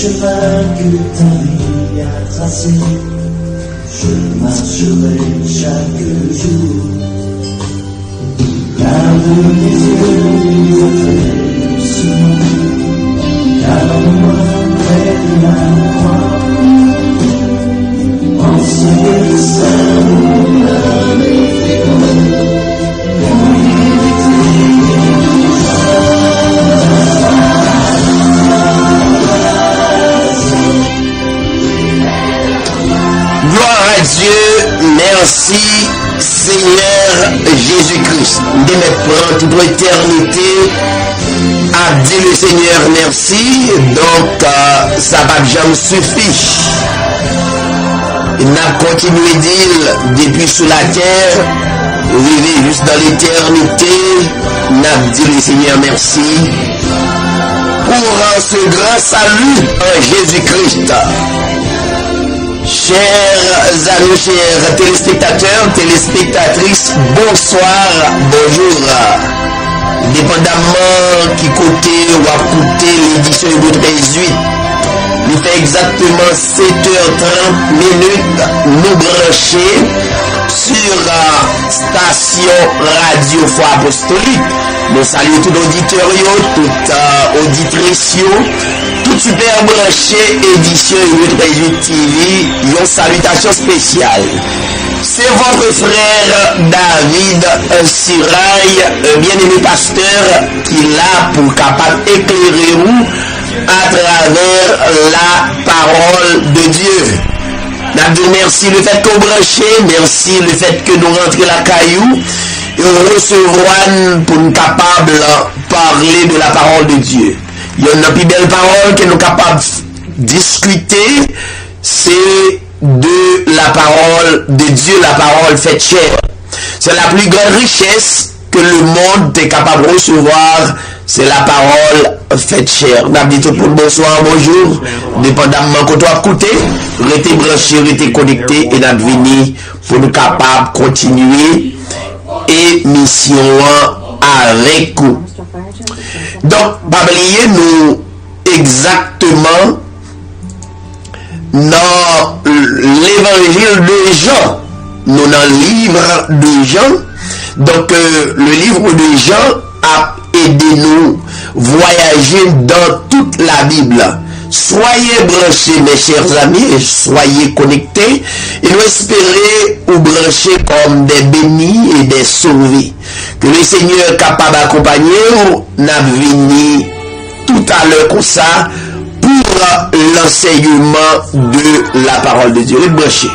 chemin que ta vie a tracé, je marcherai chaque jour. Car de tes yeux je fais le ciment, car moi près de la croix, en ce destin magnifique. Gloire à Dieu, merci Seigneur Jésus-Christ. De mettre prendre pour l'éternité, à dire le Seigneur merci, donc ça va jamais suffire. Il n'a continué à dire depuis sous la terre, vivre juste dans l'éternité, n'a dit le Seigneur merci pour ce grand salut en Jésus-Christ. Chers amis, chers téléspectateurs, téléspectatrices, bonsoir, bonjour. Dépendamment qui côté ou à côté l'édition de 18, il fait exactement 7h30 nous brancher sur station radio Foi Apostolique. Nous saluons tout auditeur, toute auditrice, tout super branché édition 18 TV, une salutation spéciale. C'est votre frère David Sirail, bien-aimé pasteur, qui est là pour capable éclairer vous à travers la parole de Dieu. Nous merci le fait qu'on branche, merci le fait que nous rentrons la caillou et on recevra pour nous capables de parler de la parole de Dieu. Il y a une plus belle parole que nous sommes capables de discuter, c'est de la parole de Dieu, la parole faite chair. C'est la plus grande richesse que le monde est capable de recevoir, c'est la parole faite chair. Nous dit tout le monde bonsoir, bonjour, dépendamment de toi écouter, restez branché, restez connecté et nous venir pour nous capables de continuer émission avec vous. Donc, pas oublier nous exactement dans l'évangile de Jean. Nous dans le livre de Jean. Donc, le livre de Jean a aidé nous voyager dans toute la Bible. Soyez branchés, mes chers amis, et soyez connectés. Et nous espérons vous brancher comme des bénis et des sauvés. Que le Seigneur est capable d'accompagner nous, n'a venu tout à l'heure comme ça pour l'enseignement de la parole de Dieu. Branchez.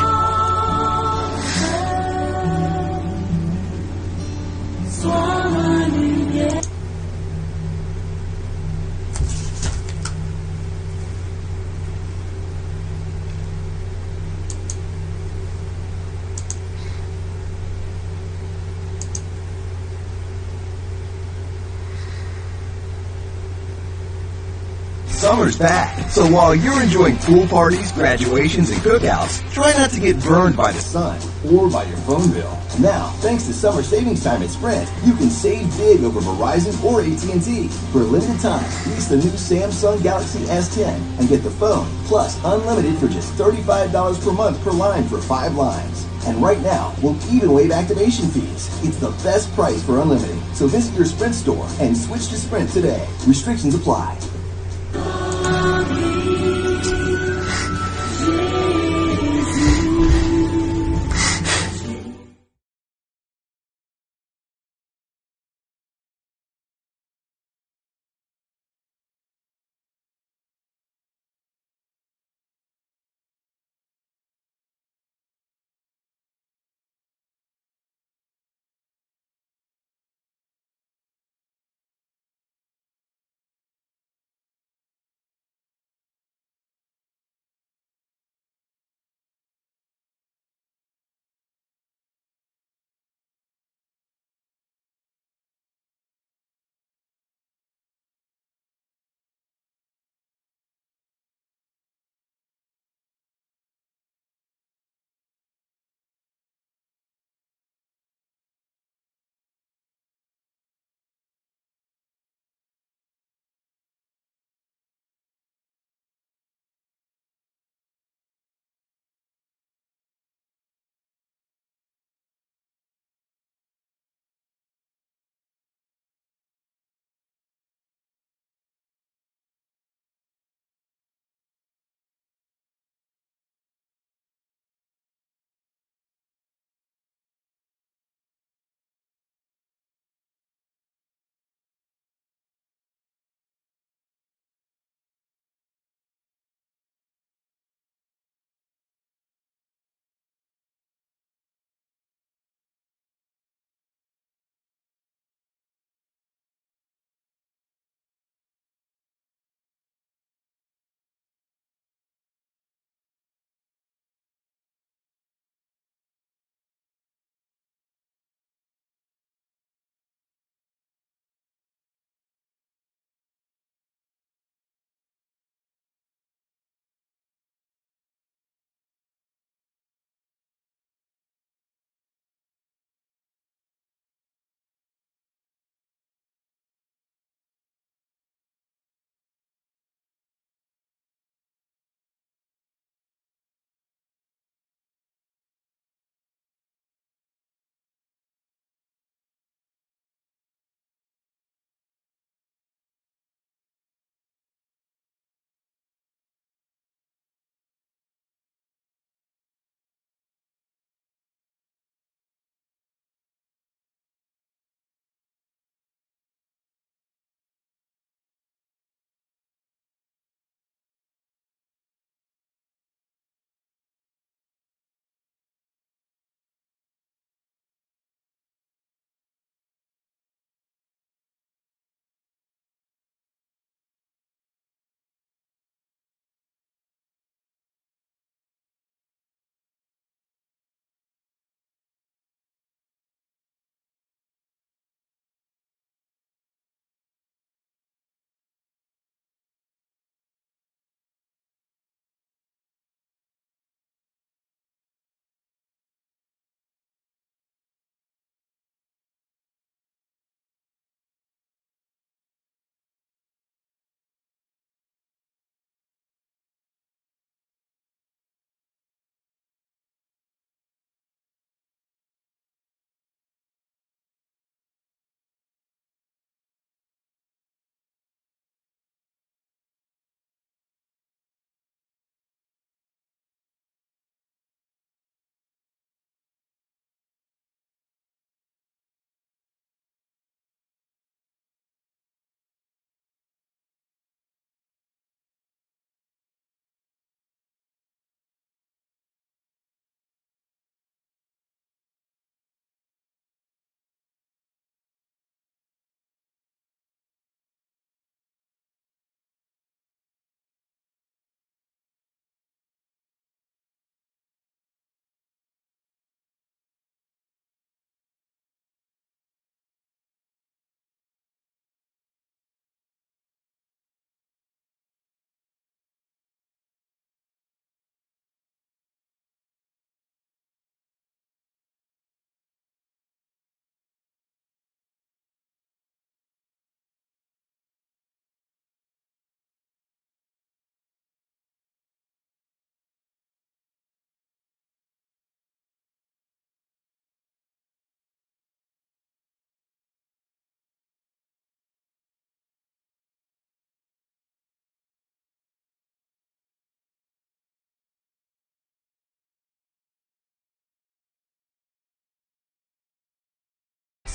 Summer's back, so while you're enjoying pool parties, graduations, and cookouts, try not to get burned by the sun or by your phone bill. Now, thanks to Summer Savings Time at Sprint, you can save big over Verizon or AT&T. For a limited time, lease the new Samsung Galaxy S10 and get the phone plus unlimited for just $35 per month per line for 5 lines. And right now, we'll even waive activation fees. It's the best price for unlimited. So visit your Sprint store and switch to Sprint today. Restrictions apply.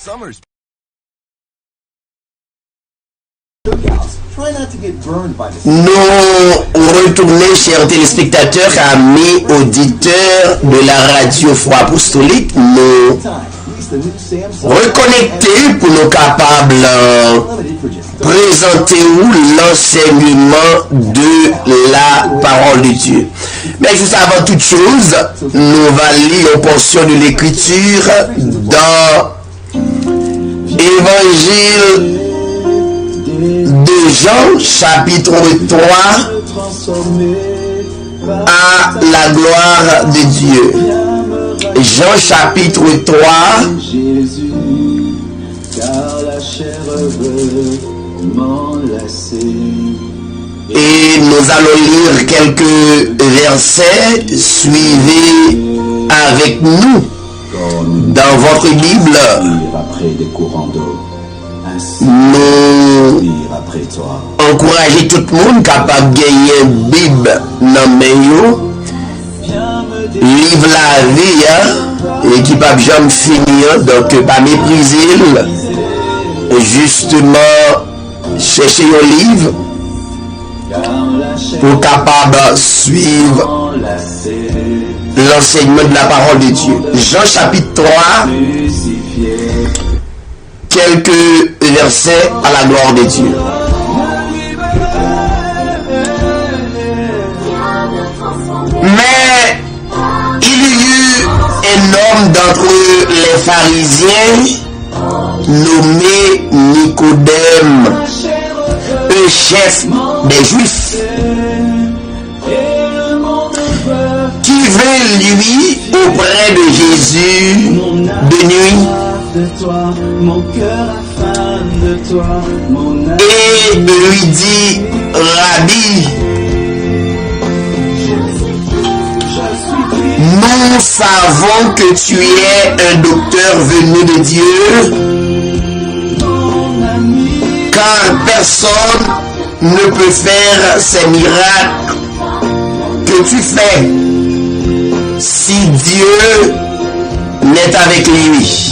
Summer's cookouts. Try not to get burned by the sun. Nous retournons, chers téléspectateurs, amis auditeurs de la radio Foi Apostolique, nous reconnecter pour nous capables présenter l'enseignement de la parole de Dieu. Mais juste avant toute chose, nous allons lire une portion de l'écriture dans Évangile de Jean, chapitre 3, à la gloire de Dieu. Jean chapitre 3, Jésus, car la chair veut m'enlacer. et nous allons lire quelques versets. Suivez avec nous dans votre Bible. Vivre après des courants d'eau, ainsi Nous vivre après toi. encourager tout le monde capable de gagner une Bible dans le livre la vie, hein, et qui pas jamais finir, donc pas mépriser, justement chercher un livre Car la chair pour capable suivre m'enlacer, l'enseignement de la parole de Dieu. Jean chapitre 3, crucifié. quelques versets à la gloire de Dieu. Mais il y eut un homme d'entre les pharisiens nommé Nicodème, un chef des Juifs, qui vint lui auprès de Jésus de nuit De toi, mon cœur a faim de toi, mon âme. et lui dit, Rabbi, nous savons que tu es un docteur venu de Dieu, car personne ne peut faire ces miracles que tu fais si Dieu n'est avec lui.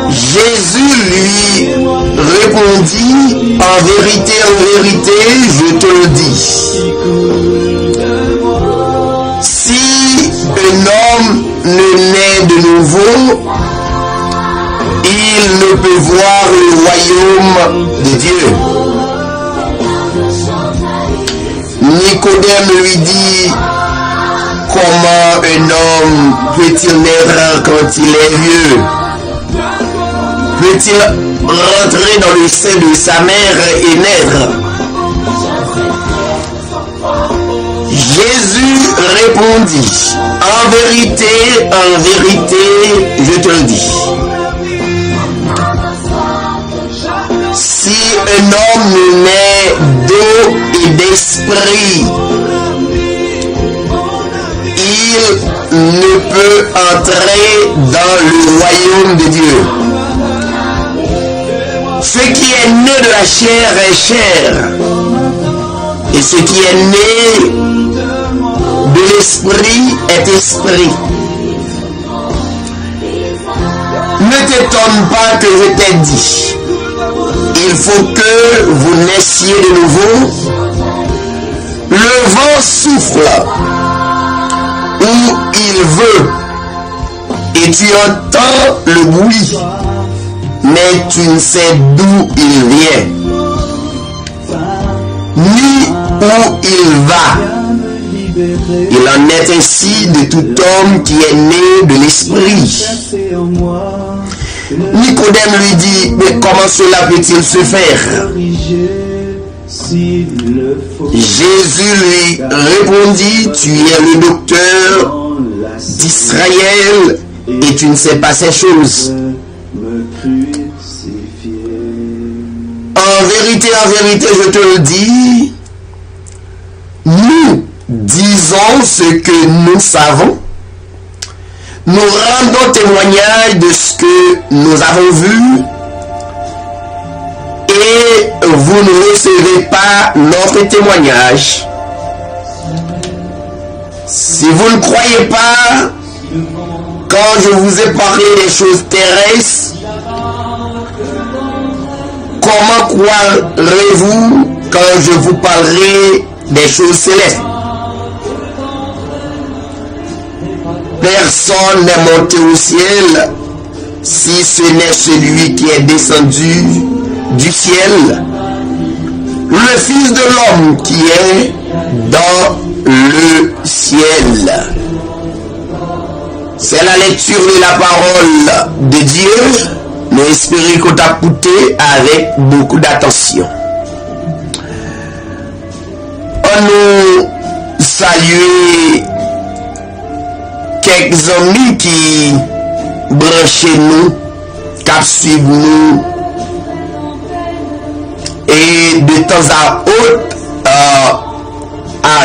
Jésus lui répondit, en vérité, je te le dis. Si un homme ne naît de nouveau, il ne peut voir le royaume de Dieu. Nicodème lui dit, comment un homme peut-il naître quand il est vieux? Peut-il rentrer dans le sein de sa mère et naître? Jésus répondit, en vérité, je te le dis. Si un homme ne naît d'eau et d'esprit, il ne peut entrer dans le royaume de Dieu. Ce qui est né de la chair est chair, et ce qui est né de l'esprit est esprit. Ne t'étonne pas que je t'ai dit, il faut que vous naissiez de nouveau. Le vent souffle où il veut, et tu entends le bruit, mais tu ne sais d'où il vient, ni où il va. Il en est ainsi de tout homme qui est né de l'esprit. Nicodème lui dit, mais comment cela peut-il se faire? Jésus lui répondit, tu es le docteur d'Israël et tu ne sais pas ces choses. En vérité, je te le dis, nous disons ce que nous savons. Nous rendons témoignage de ce que nous avons vu et vous ne recevez pas notre témoignage. Si vous ne croyez pas quand je vous ai parlé des choses terrestres, comment croirez-vous quand je vous parlerai des choses célestes? Personne n'est monté au ciel si ce n'est celui qui est descendu du ciel, le Fils de l'homme qui est dans le ciel. C'est la lecture de la parole de Dieu. Nous espérons qu'on t'a écouté avec beaucoup d'attention. On nous salue quelques amis qui branchent nous, qui suivent nous, et de temps à autre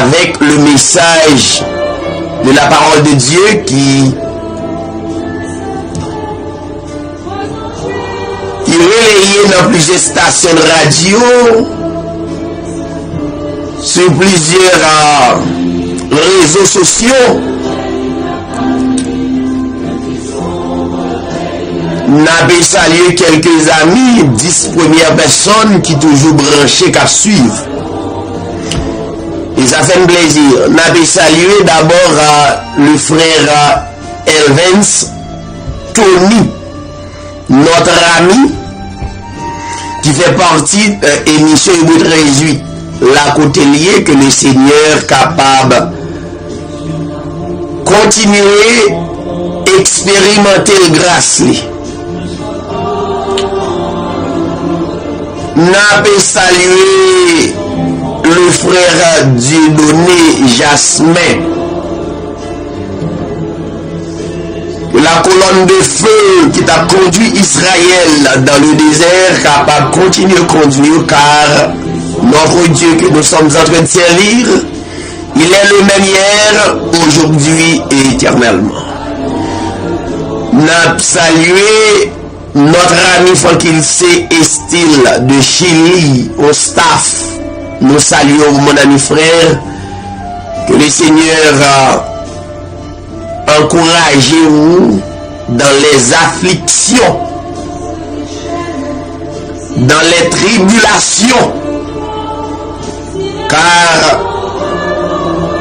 avec le message de la parole de Dieu qui relayé dans plusieurs stations de radio, sur plusieurs réseaux sociaux. N'avons salué quelques amis, 10 premières personnes qui toujours branchées qu'à suivre. Et ça fait un plaisir. N'avons salué d'abord le frère Elvens Tony, notre ami, qui fait partie de l'émission Hébreux 18, la côté liée que le Seigneur capable continuer expérimenter le grâce. N'a pas salué le frère Dieudonné Jasmin, la colonne de feu qui t'a conduit Israël dans le désert, capable de continuer à conduire, car notre Dieu que nous sommes en train de servir, il est le même hier, aujourd'hui et éternellement. N'a salué notre ami Franquille C. Estil de Chili au staff. Nous saluons mon ami frère. Que le Seigneur encouragez-vous dans les afflictions, dans les tribulations, car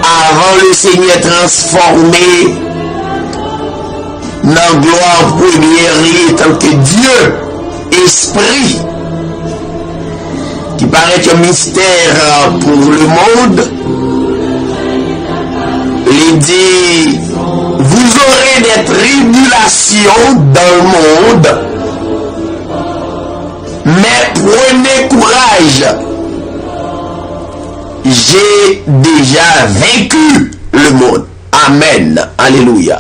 avant le Seigneur transformé dans gloire première, tant que Dieu, Esprit, qui paraît un mystère pour le monde, il dit, vous aurez des tribulations dans le monde, mais prenez courage, j'ai déjà vaincu le monde. Amen. Alléluia.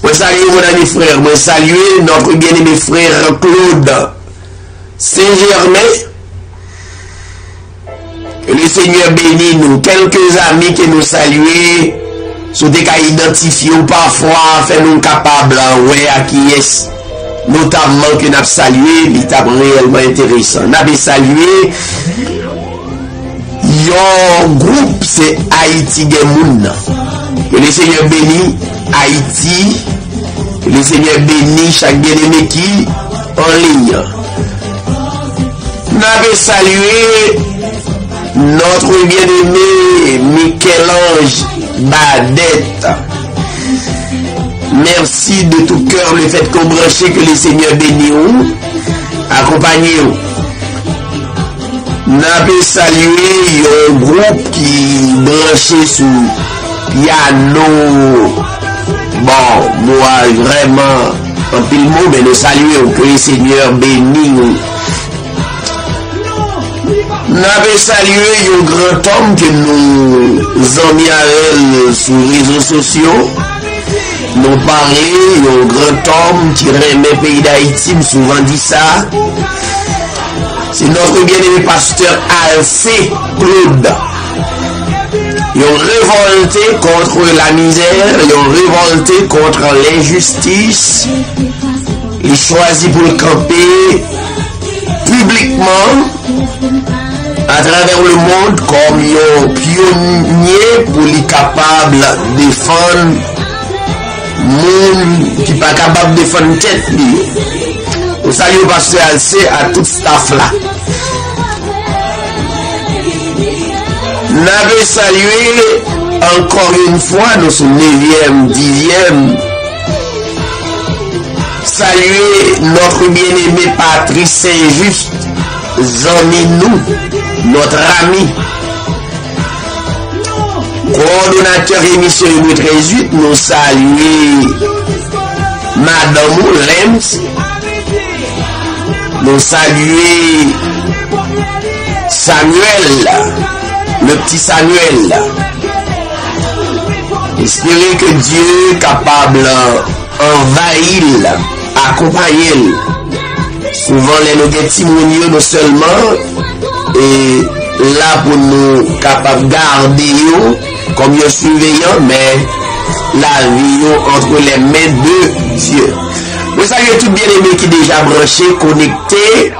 Moi salue mon ami frère, moi salue notre bien-aimé frère Claude Saint-Germain. Que le Seigneur bénisse nous. Quelques amis qui nous saluent, sont des cas identifiés ou parfois, fait nous capables, ouais, à qui est, notamment que nous avons salué, il est réellement intéressant. Nous avons salué, yon groupe, c'est Haïti Gemoun. Que le Seigneur bénisse Haïti, que le Seigneur bénisse chaque bien-aimé qui en ligne. Nous avons salué notre bien-aimé Michel-Ange Badette. Merci de tout cœur le fait qu'on branche, que le Seigneur bénisse nous, accompagnez-vous. Nous avons salué un groupe qui branché sur piano. Bon, moi vraiment, en pile mot, mais nous saluons, que le Seigneur bénisse nous. Nous avons salué un grand homme que nous avons mis sur les réseaux sociaux. Nous parlons d'un grand homme qui remet le pays d'Haïti, souvent dit ça. C'est notre bien-aimé pasteur A.C. Claude. Ils ont révolté contre la misère, ils ont révolté contre l'injustice. Ils ont choisi pour le camper publiquement à travers le monde comme un pionnier pour les capables de défendre Moun qui pas capable de défendre tête li. Nous saluons pasteur Alcé à tout staff là. N'avez salué encore une fois nous sommes 9e, 10e. Saluer notre bien-aimé Patrice Saint-Just, zami nous, notre ami. Coordonnateur émission 38, nous saluons Madame Lems, nous saluons Samuel, le petit Samuel. Espérez que Dieu est capable d'envahir, accompagner. Souvent les testimoniaux non seulement et là pour nous capables de garder comme un surveillant, mais la vie entre les mains de Dieu. Vous savez tout bien aimé qui est déjà branché, connecté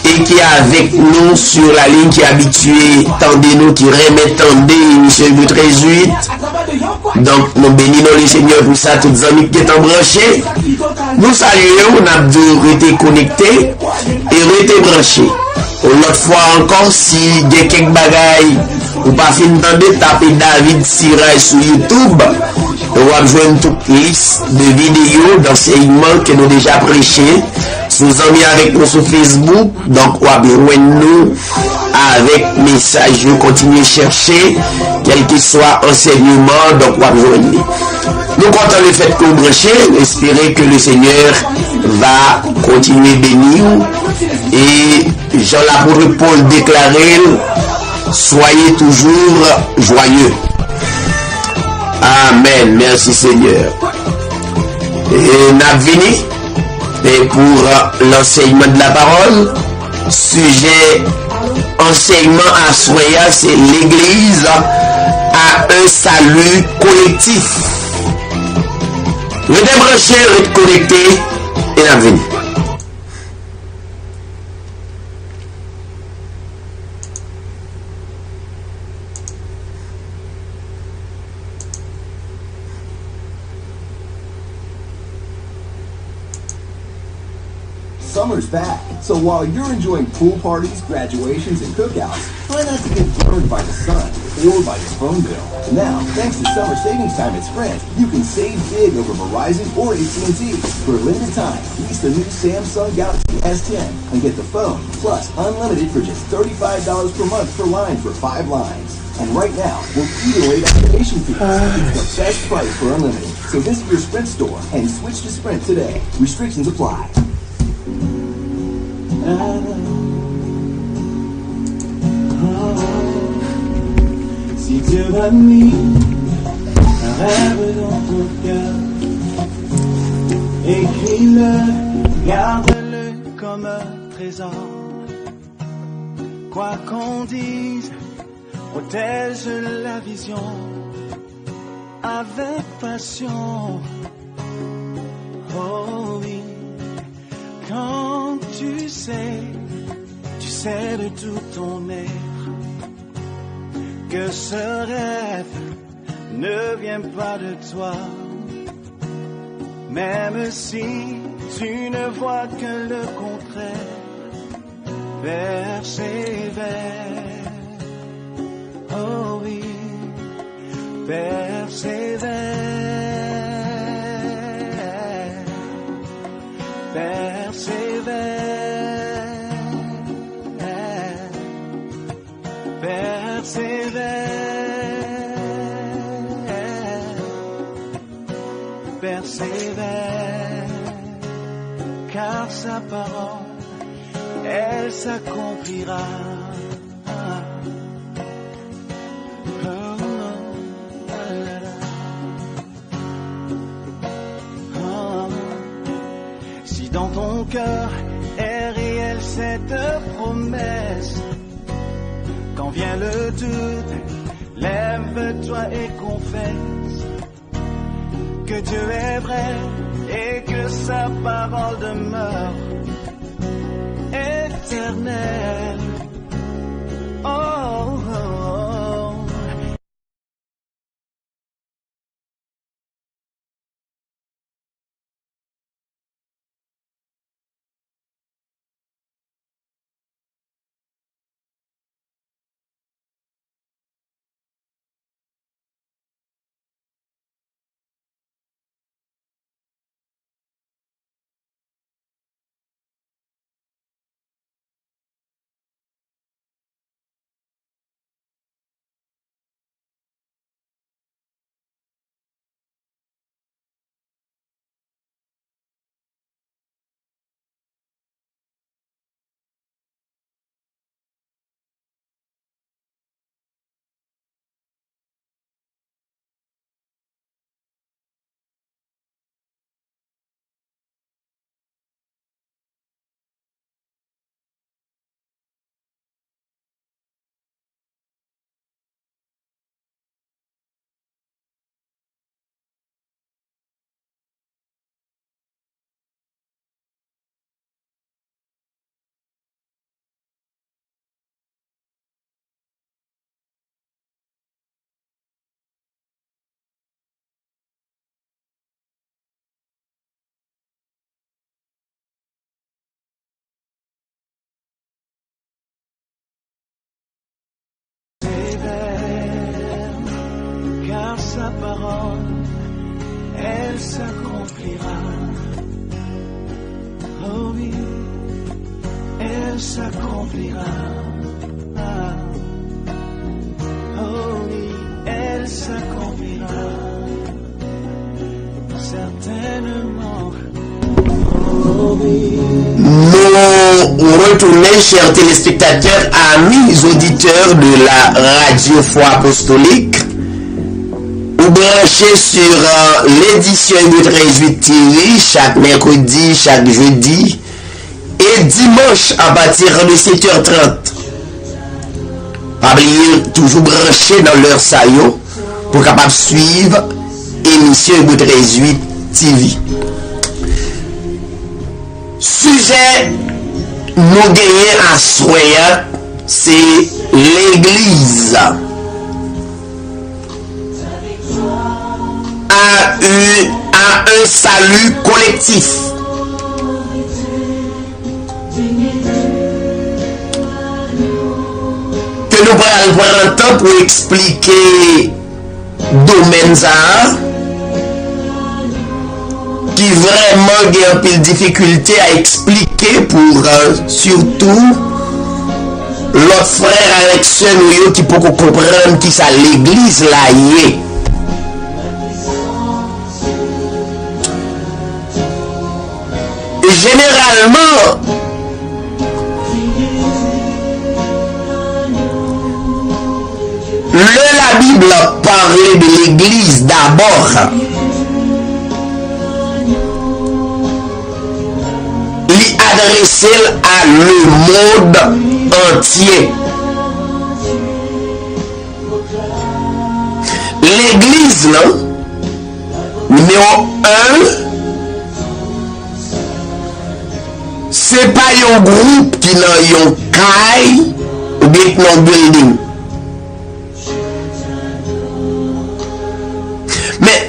et qui est avec nous sur la ligne, qui est habitué, tendez-nous, qui remet tendez, émission 38. Donc nous bénissons le Seigneur pour ça, toutes les amis qui sont branchés. Nous saluons, on a dû rester connectés et rester branchés. L'autre fois encore, si il y a quelques bagailles, ou pas fin de taper David Siray sur YouTube, vous avez besoin toute liste de vidéos d'enseignements que nous déjà prêché. Si vous avez mis avec nous sur Facebook, donc vous avez besoin de nous avec message, vous continuez à chercher, quel que soit enseignement, donc vous avez besoin de nous. Nous comptons le fait que vous branchez, espérez que le Seigneur va continuer bénir. Et Jean l'apôtre Paul déclarait, soyez toujours joyeux. Amen. Merci Seigneur. Et Navini, et pour l'enseignement de la parole, sujet enseignement à Soya, c'est l'Église a un salut collectif. Redébrancher, reconnecter et Navini. Summer's back, so while you're enjoying pool parties, graduations, and cookouts, try not to get burned by the sun or by your phone bill. Now, thanks to Summer Savings Time at Sprint, you can save big over Verizon or AT&T. For a limited time, lease the new Samsung Galaxy S10 and get the phone plus unlimited for just $35 per month per line for 5 lines. And right now, we'll keep away activation fees. It's the best price for unlimited. So visit your Sprint store and switch to Sprint today. Restrictions apply. Si Dieu a mis un rêve dans ton cœur, écris-le, garde-le comme un trésor. Quoi qu'on dise, protège la vision avec passion. Oh oui, quand tu sais de tout ton être que ce rêve ne vient pas de toi, même si tu ne vois que le contraire, persévère, oh oui, persévère, persévère. Persévère, car sa parole, elle s'accomplira. Si dans ton cœur est réelle cette promesse, quand vient le doute, lève-toi et confesse que Dieu est vrai et que sa parole demeure éternelle. parole, elle s'accomplira. Oh oui, elle s'accomplira. Oh oui, elle s'accomplira. Certainement. Oh oui. Nous retournons, chers téléspectateurs, amis auditeurs de la Radio Foi Apostolique, ou branchez sur l'édition de 38 TV chaque mercredi, chaque jeudi et dimanche à partir de 7h30. Pas oublier, toujours branché dans leur saillot pour capable suivre émission de 38 TV. Sujet nous gagnons à soya, c'est l'Église a un salut collectif. Que nous allons prendre un temps pour expliquer domaine ça qui vraiment a un peu de difficulté à expliquer pour surtout l'autre frère avec ceux qui peut comprendre qui ça l'église là y est. Et généralement la Bible parlait de l'église d'abord. Adressé à le monde entier. L'église, là, numéro 1, c'est pas un groupe qui n'a un caille ou bien un building. Mais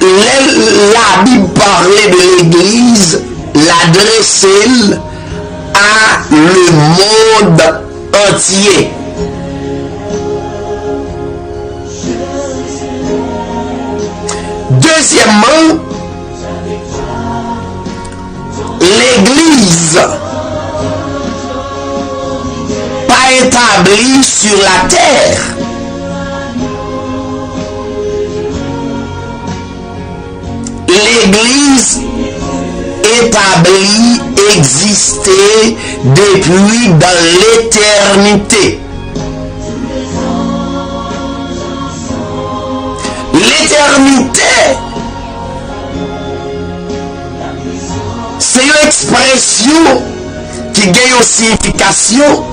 la Bible parlait de l'église, l'adressait à le monde entier. Deuxièmement, l'église pas établie sur la terre. L'église établie, existait depuis dans l'éternité. L'éternité, c'est une expression qui gagne une signification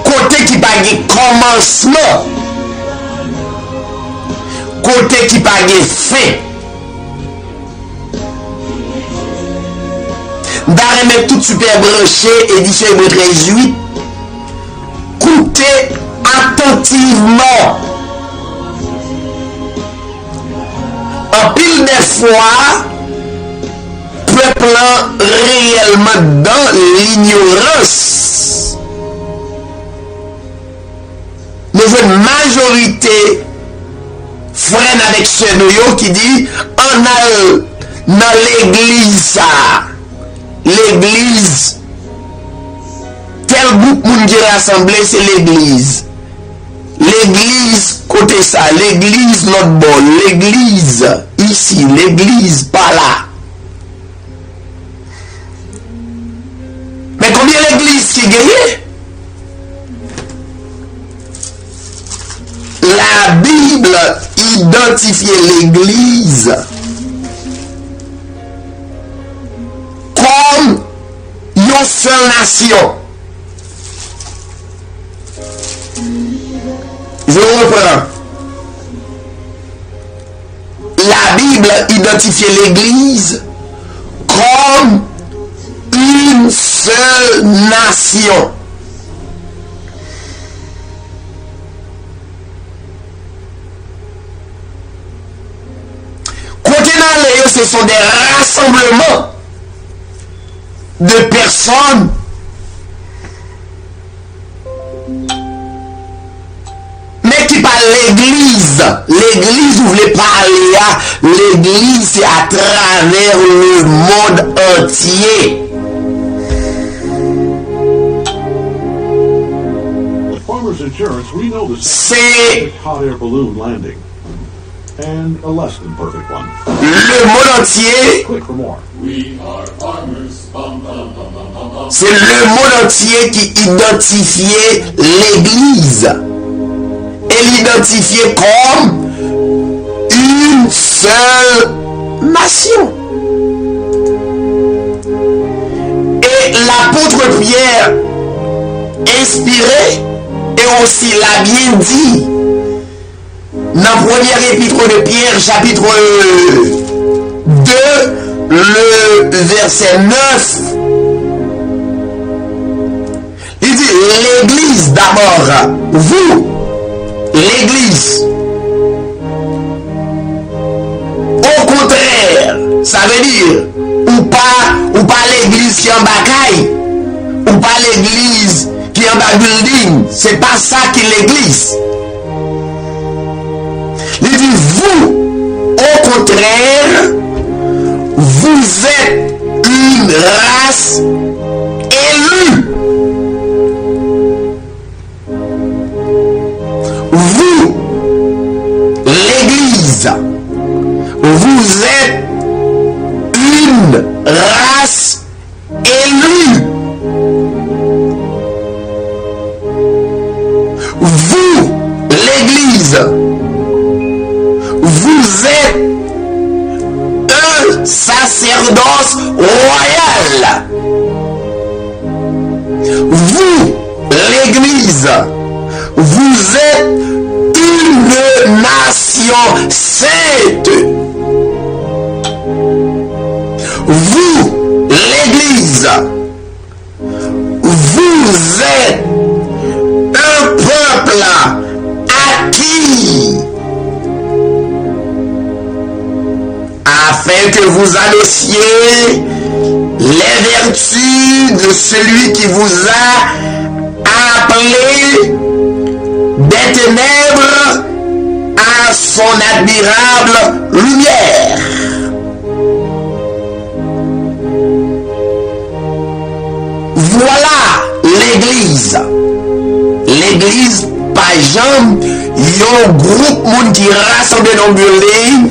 côté qui pas de commencement, côté qui pas de fin. D'arrêter tout super branché, édition 38. Écoutez attentivement. En pile des fois, peuple réellement dans l'ignorance. Nous avons une majorité frère avec ceux qui dit on a dans l'église ça. L'église, tel groupe qui est rassemblé, c'est l'église. L'église, côté ça, l'église, l'autre bord, l'église, ici, l'église, pas là. Mais combien l'église qui gagne? La Bible identifie l'église comme une seule nation. Je reprends. La Bible identifie l'église comme une seule nation. Ce sont des rassemblements de personnes mais qui pas l'église. L'église, vous voulez parler à l'église, c'est à travers le monde entier. Farmers Insurance, we know the C'est hot air balloon landing and a less than perfect one. le monde entier. Click for more. C'est le monde entier qui identifiait l'église. Et l'identifiait comme une seule nation. Et l'apôtre Pierre, inspiré, et aussi l'a bien dit dans la première épître de Pierre, chapitre 2, le verset 9. Il dit l'église d'abord, vous, l'église. Au contraire, ça veut dire ou pas l'église qui est en bagaille, ou pas l'église qui est en bas building. C'est pas ça qui est l'église. Il dit vous, au contraire, vous êtes une race élue. Vous, l'église, vous êtes une race élue. Vous, l'église, vous êtes un sacerdoce royal. Vous, l'église, vous êtes une nation sainte. Vous, l'église, vous êtes un peuple acquis afin que vous annonciez les vertus de celui qui vous a appelé des ténèbres à son admirable lumière. Voilà l'église. L'église, par exemple, il y a un groupe monde qui rassemble dans le building,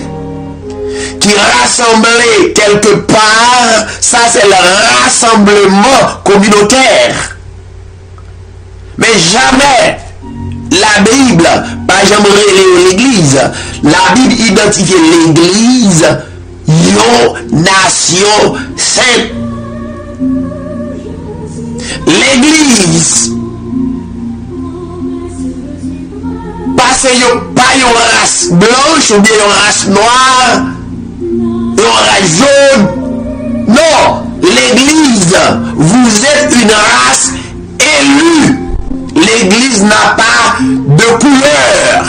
qui rassemble quelque part. Ça, c'est le rassemblement communautaire. Mais jamais la Bible, par exemple, l'église, la Bible identifie l'église, une nation sainte. L'église, pas une race blanche ou bien une race noire, une race jaune. Non, l'église, vous êtes une race élue. L'église n'a pas de couleur.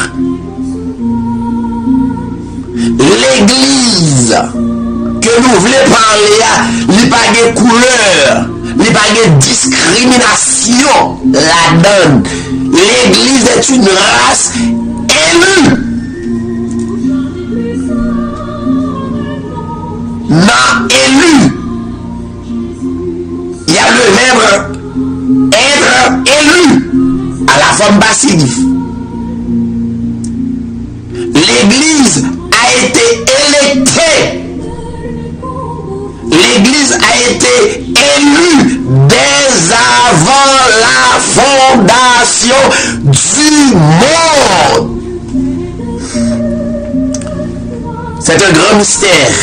L'église que nous voulons parler, il n'y a pas de couleur. Il n'y a pas de discrimination là-dedans. L'église est une race élue. Non élue. Il y a le verbe être élu à la forme passive. L'église a été électée. L'église a été élue dès avant la fondation du monde. C'est un grand mystère.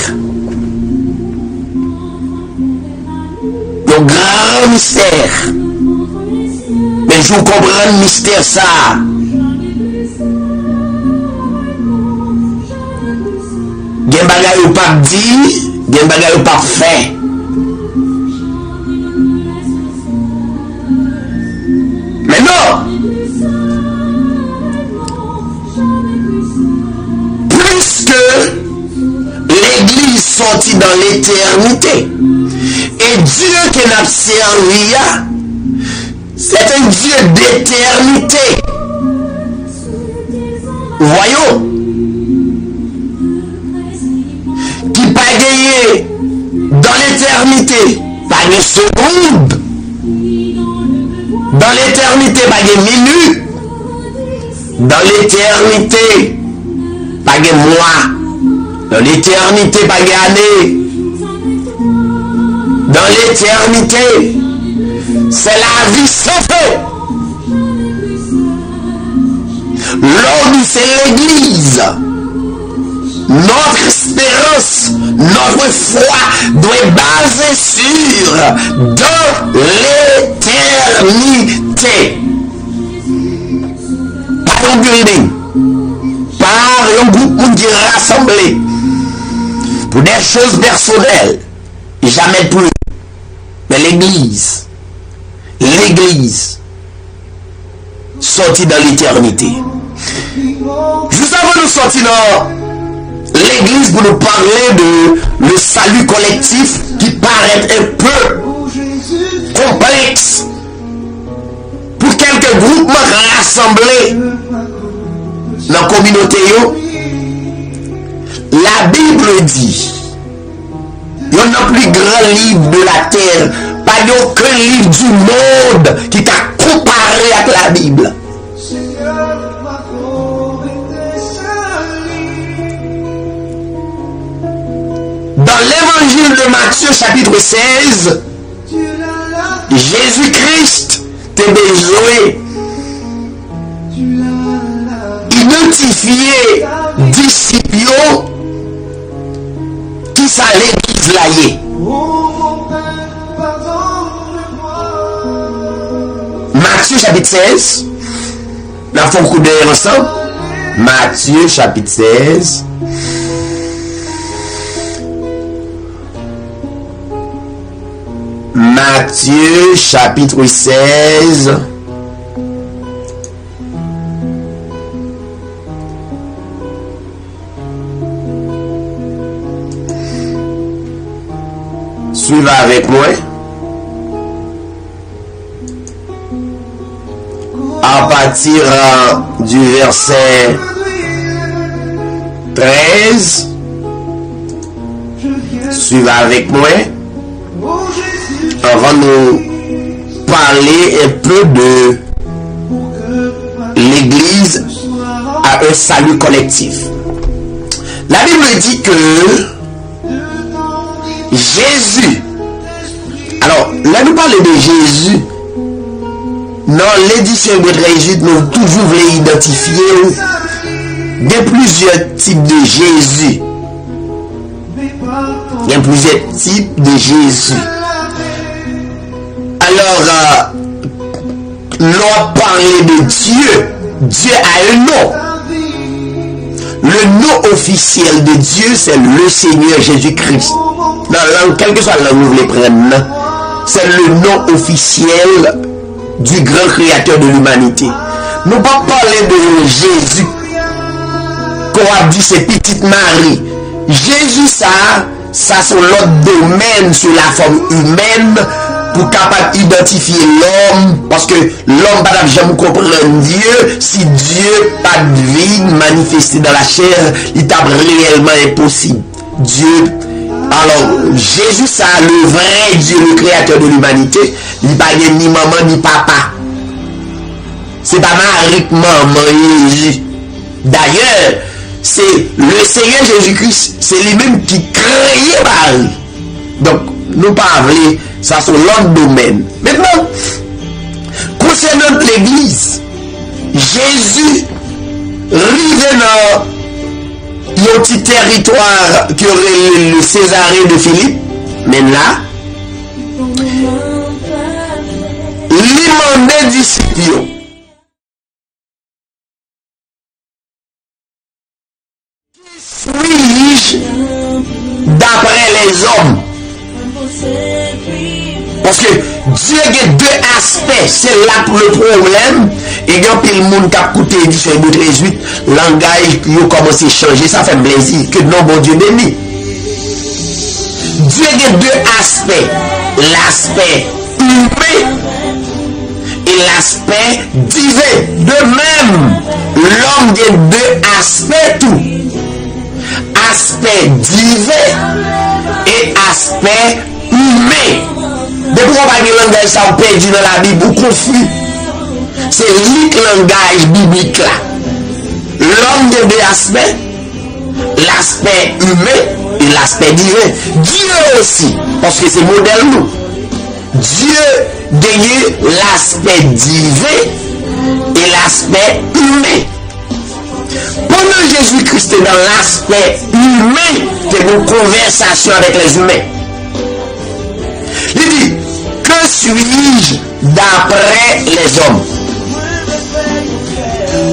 Un grand mystère. Mais je vous comprends le mystère ça. Gen bagay ou pas dit, gen bagay ou pas fait. Mais non. Puisque l'église sortit dans l'éternité, et Dieu qui n'a servi, c'est un Dieu d'éternité. voyons, qui pas gagné dans l'éternité, pas de seconde, dans l'éternité, pas de minute, dans l'éternité, pas de mois, dans l'éternité, pas d'année, dans l'éternité, c'est la vie sans fin. L'homme, c'est l'Église. Notre espérance, notre foi doit être basée sur dans l'éternité. Par un building, par un groupe qui est rassemblé pour des choses personnelles, jamais plus. Mais l'Église sortie dans l'éternité. Juste avant de sortir dans l'Église pour nous parler de le salut collectif qui paraît un peu complexe pour quelques groupements rassemblés dans la communauté. La Bible dit il y a un plus grand livre de la terre, pas aucun livre du monde qui t'a comparé avec la Bible. Dans l'évangile de Matthieu chapitre 16, Jésus-Christ t'a besoin identifier disciples qui ça l'église là y est. Matthieu chapitre 16, la fois coup d'œil ensemble. Matthieu chapitre 16. Matthieu chapitre 16. Suivez avec moi. À partir du verset 13. Suivez avec moi. On va nous parler un peu de l'Église à un salut collectif. La Bible dit que Jésus, alors là nous parlons de Jésus, dans l'édition de Jésus, nous toujours voulons identifier de plusieurs types de Jésus. Il y a plusieurs types de Jésus. Alors, l'on parle de Dieu. Dieu a un nom. Le nom officiel de Dieu, c'est le Seigneur Jésus-Christ. Quelle que soit la langue que vous voulez prendre, c'est le nom officiel du grand créateur de l'humanité. Nous ne pouvons pas parler de Jésus, qu'on a dit c'est petite Marie. Jésus, ça c'est l'autre domaine sur la forme humaine pour capable d'identifier l'homme, parce que l'homme ne peut jamais comprendre Dieu si Dieu pas de vie manifesté dans la chair, il est réellement impossible. Dieu, alors Jésus, ça le vrai Dieu, le créateur de l'humanité, il n'y a pas ni maman ni papa. C'est pas Marie, maman, Jésus. D'ailleurs, c'est le Seigneur Jésus-Christ, c'est lui-même qui crée Marie. Donc, nous parlons, ça c'est l'autre domaine. Maintenant, concernant l'Église, Jésus arrive dans un petit territoire qui aurait le Césarée de Philippe, mais là, l'immense disciple. Suis-je d'après les hommes? Parce que Dieu a deux aspects. C'est là pour le problème. Et il y a le monde qui a écouté l'édition de 18, langage qui a commencé à changer. Ça fait plaisir. Que non, bon Dieu béni. Dieu a deux aspects. L'aspect humain et l'aspect divin. De même, l'homme a deux bagage ça ou perdu dans la Bible ou confus. C'est le langage biblique là. L'homme de deux aspects, l'aspect humain et l'aspect divin. Dieu aussi, parce que c'est modèle nous. Dieu gagne l'aspect divin et l'aspect humain. Pendant Jésus-Christ est dans l'aspect humain, c'est une conversation avec les humains. Il dit, que suis-je d'après les hommes?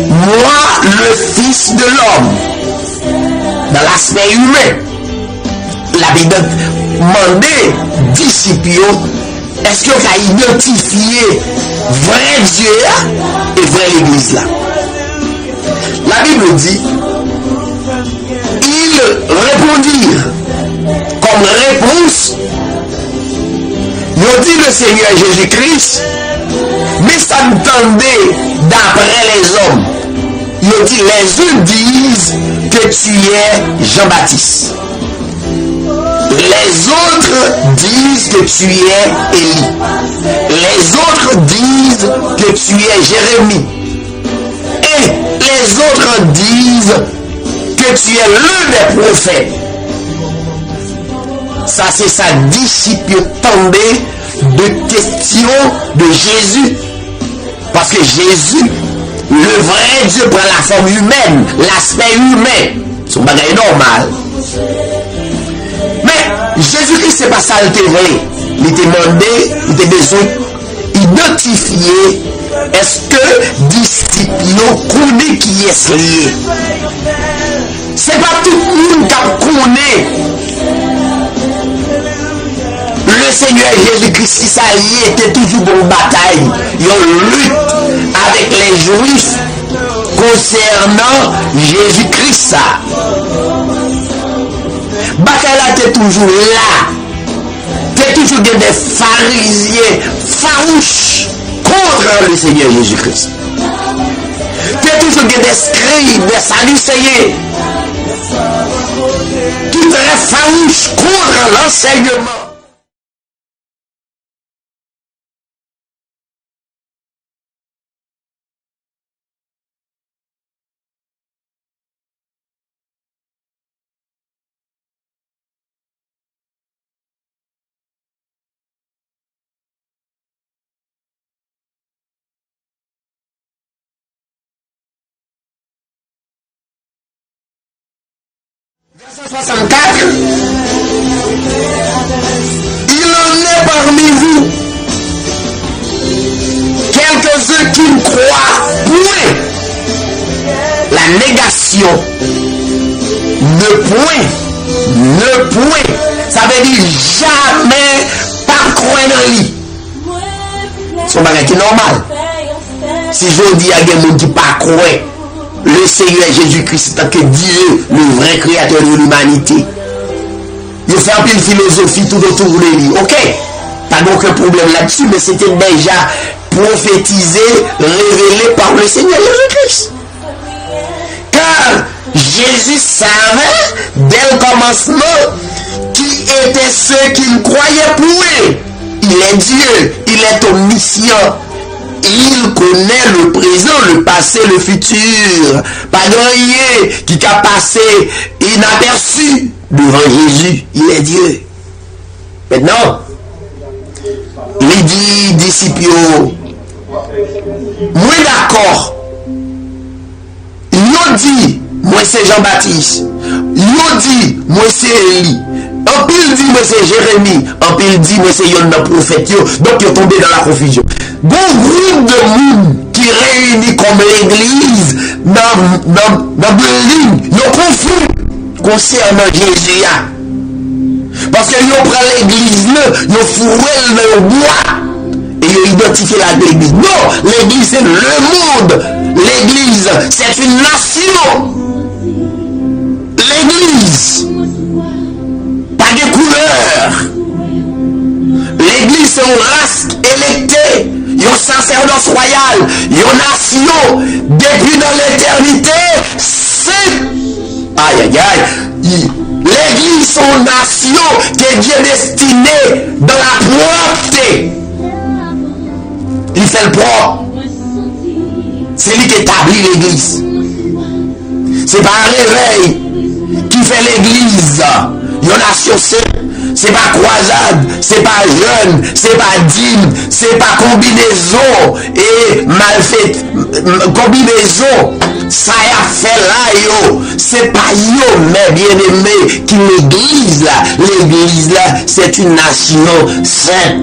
Moi, le Fils de l'homme, dans l'aspect humain. La Bible demandait disciples, est-ce qu'on a identifié vrai Dieu et vrai l'Église là? La Bible dit, ils répondirent comme réponse, ils dit le Seigneur Jésus-Christ, mais ça entendait d'après les hommes. Ils dit, les uns disent que tu es Jean-Baptiste. Les autres disent que tu es Élie. Les autres disent que tu es Jérémie. Et les autres disent que tu es l'un des prophètes. Ça, c'est sa disciple tombée de questions de Jésus. Parce que Jésus, le vrai Dieu, prend la forme humaine, l'aspect humain. C'est un bagage normal. Mais Jésus-Christ, c'est pas ça le vrai. Il était demandé, il était besoin d'identifier est-ce que disciples connaît qui est lié. C'est pas tout le monde qui connaît le Seigneur Jésus-Christ. Si ça y était toujours une bataille, il y a une lutte avec les Juifs concernant Jésus-Christ. Bataille là était toujours là. T'es toujours des pharisiens farouches contre le Seigneur Jésus-Christ. T'es toujours des scribes, des sadducéens qui très farouches contre l'enseignement. Verset 64. Il en est parmi vous quelques-uns qui ne croient point. La négation. Ne point. Ça veut dire jamais pas croire dans lui. C'est un bagage qui est normal. Si je dis à des gens qui ne pas croire le Seigneur Jésus-Christ tant que Dieu, le vrai créateur de l'humanité. Il fait un peu de philosophie tout autour de lui. Ok, pas aucun problème là-dessus, mais c'était déjà prophétisé, révélé par le Seigneur Jésus-Christ. Car Jésus savait dès le commencement qui étaient ceux qui ne croyaient plus. Il est Dieu, il est omniscient. Il connaît le présent, le passé, le futur. Pas grand qui a passé inaperçu devant Jésus. Il est Dieu. Maintenant, il dit disciples, moi d'accord. Il dit, moi c'est Jean-Baptiste. Il dit, moi c'est Élie. En pile dit, moi c'est Jérémie. En pile dit, moi c'est Yon le prophète. Donc il est tombé dans la confusion. Bon groupe de monde qui réunit comme l'église dans building, ils sont confus concernant Jésus. Parce que ils prennent l'église, ils fourrent le bois et ils identifient l'église. Non, l'église c'est le monde. L'église c'est une nation. L'église, pas de couleur. L'église c'est une race électée. Yon sacerdoce royal, yon nation, depuis dans l'éternité, c'est... Aïe, aïe, aïe. L'église, son nation, que Dieu destiné dans la propreté. il fait le propre. C'est lui qui établit l'église. C'est pas un réveil qui fait l'église. Il y en a sur c'est pas croisade, c'est pas jeûne, c'est pas dîme, c'est pas combinaison et mal fait combinaison. Ça y a fait là yo, c'est pas yo mais bien aimé qui l'église là. L'église là, c'est une nation sainte.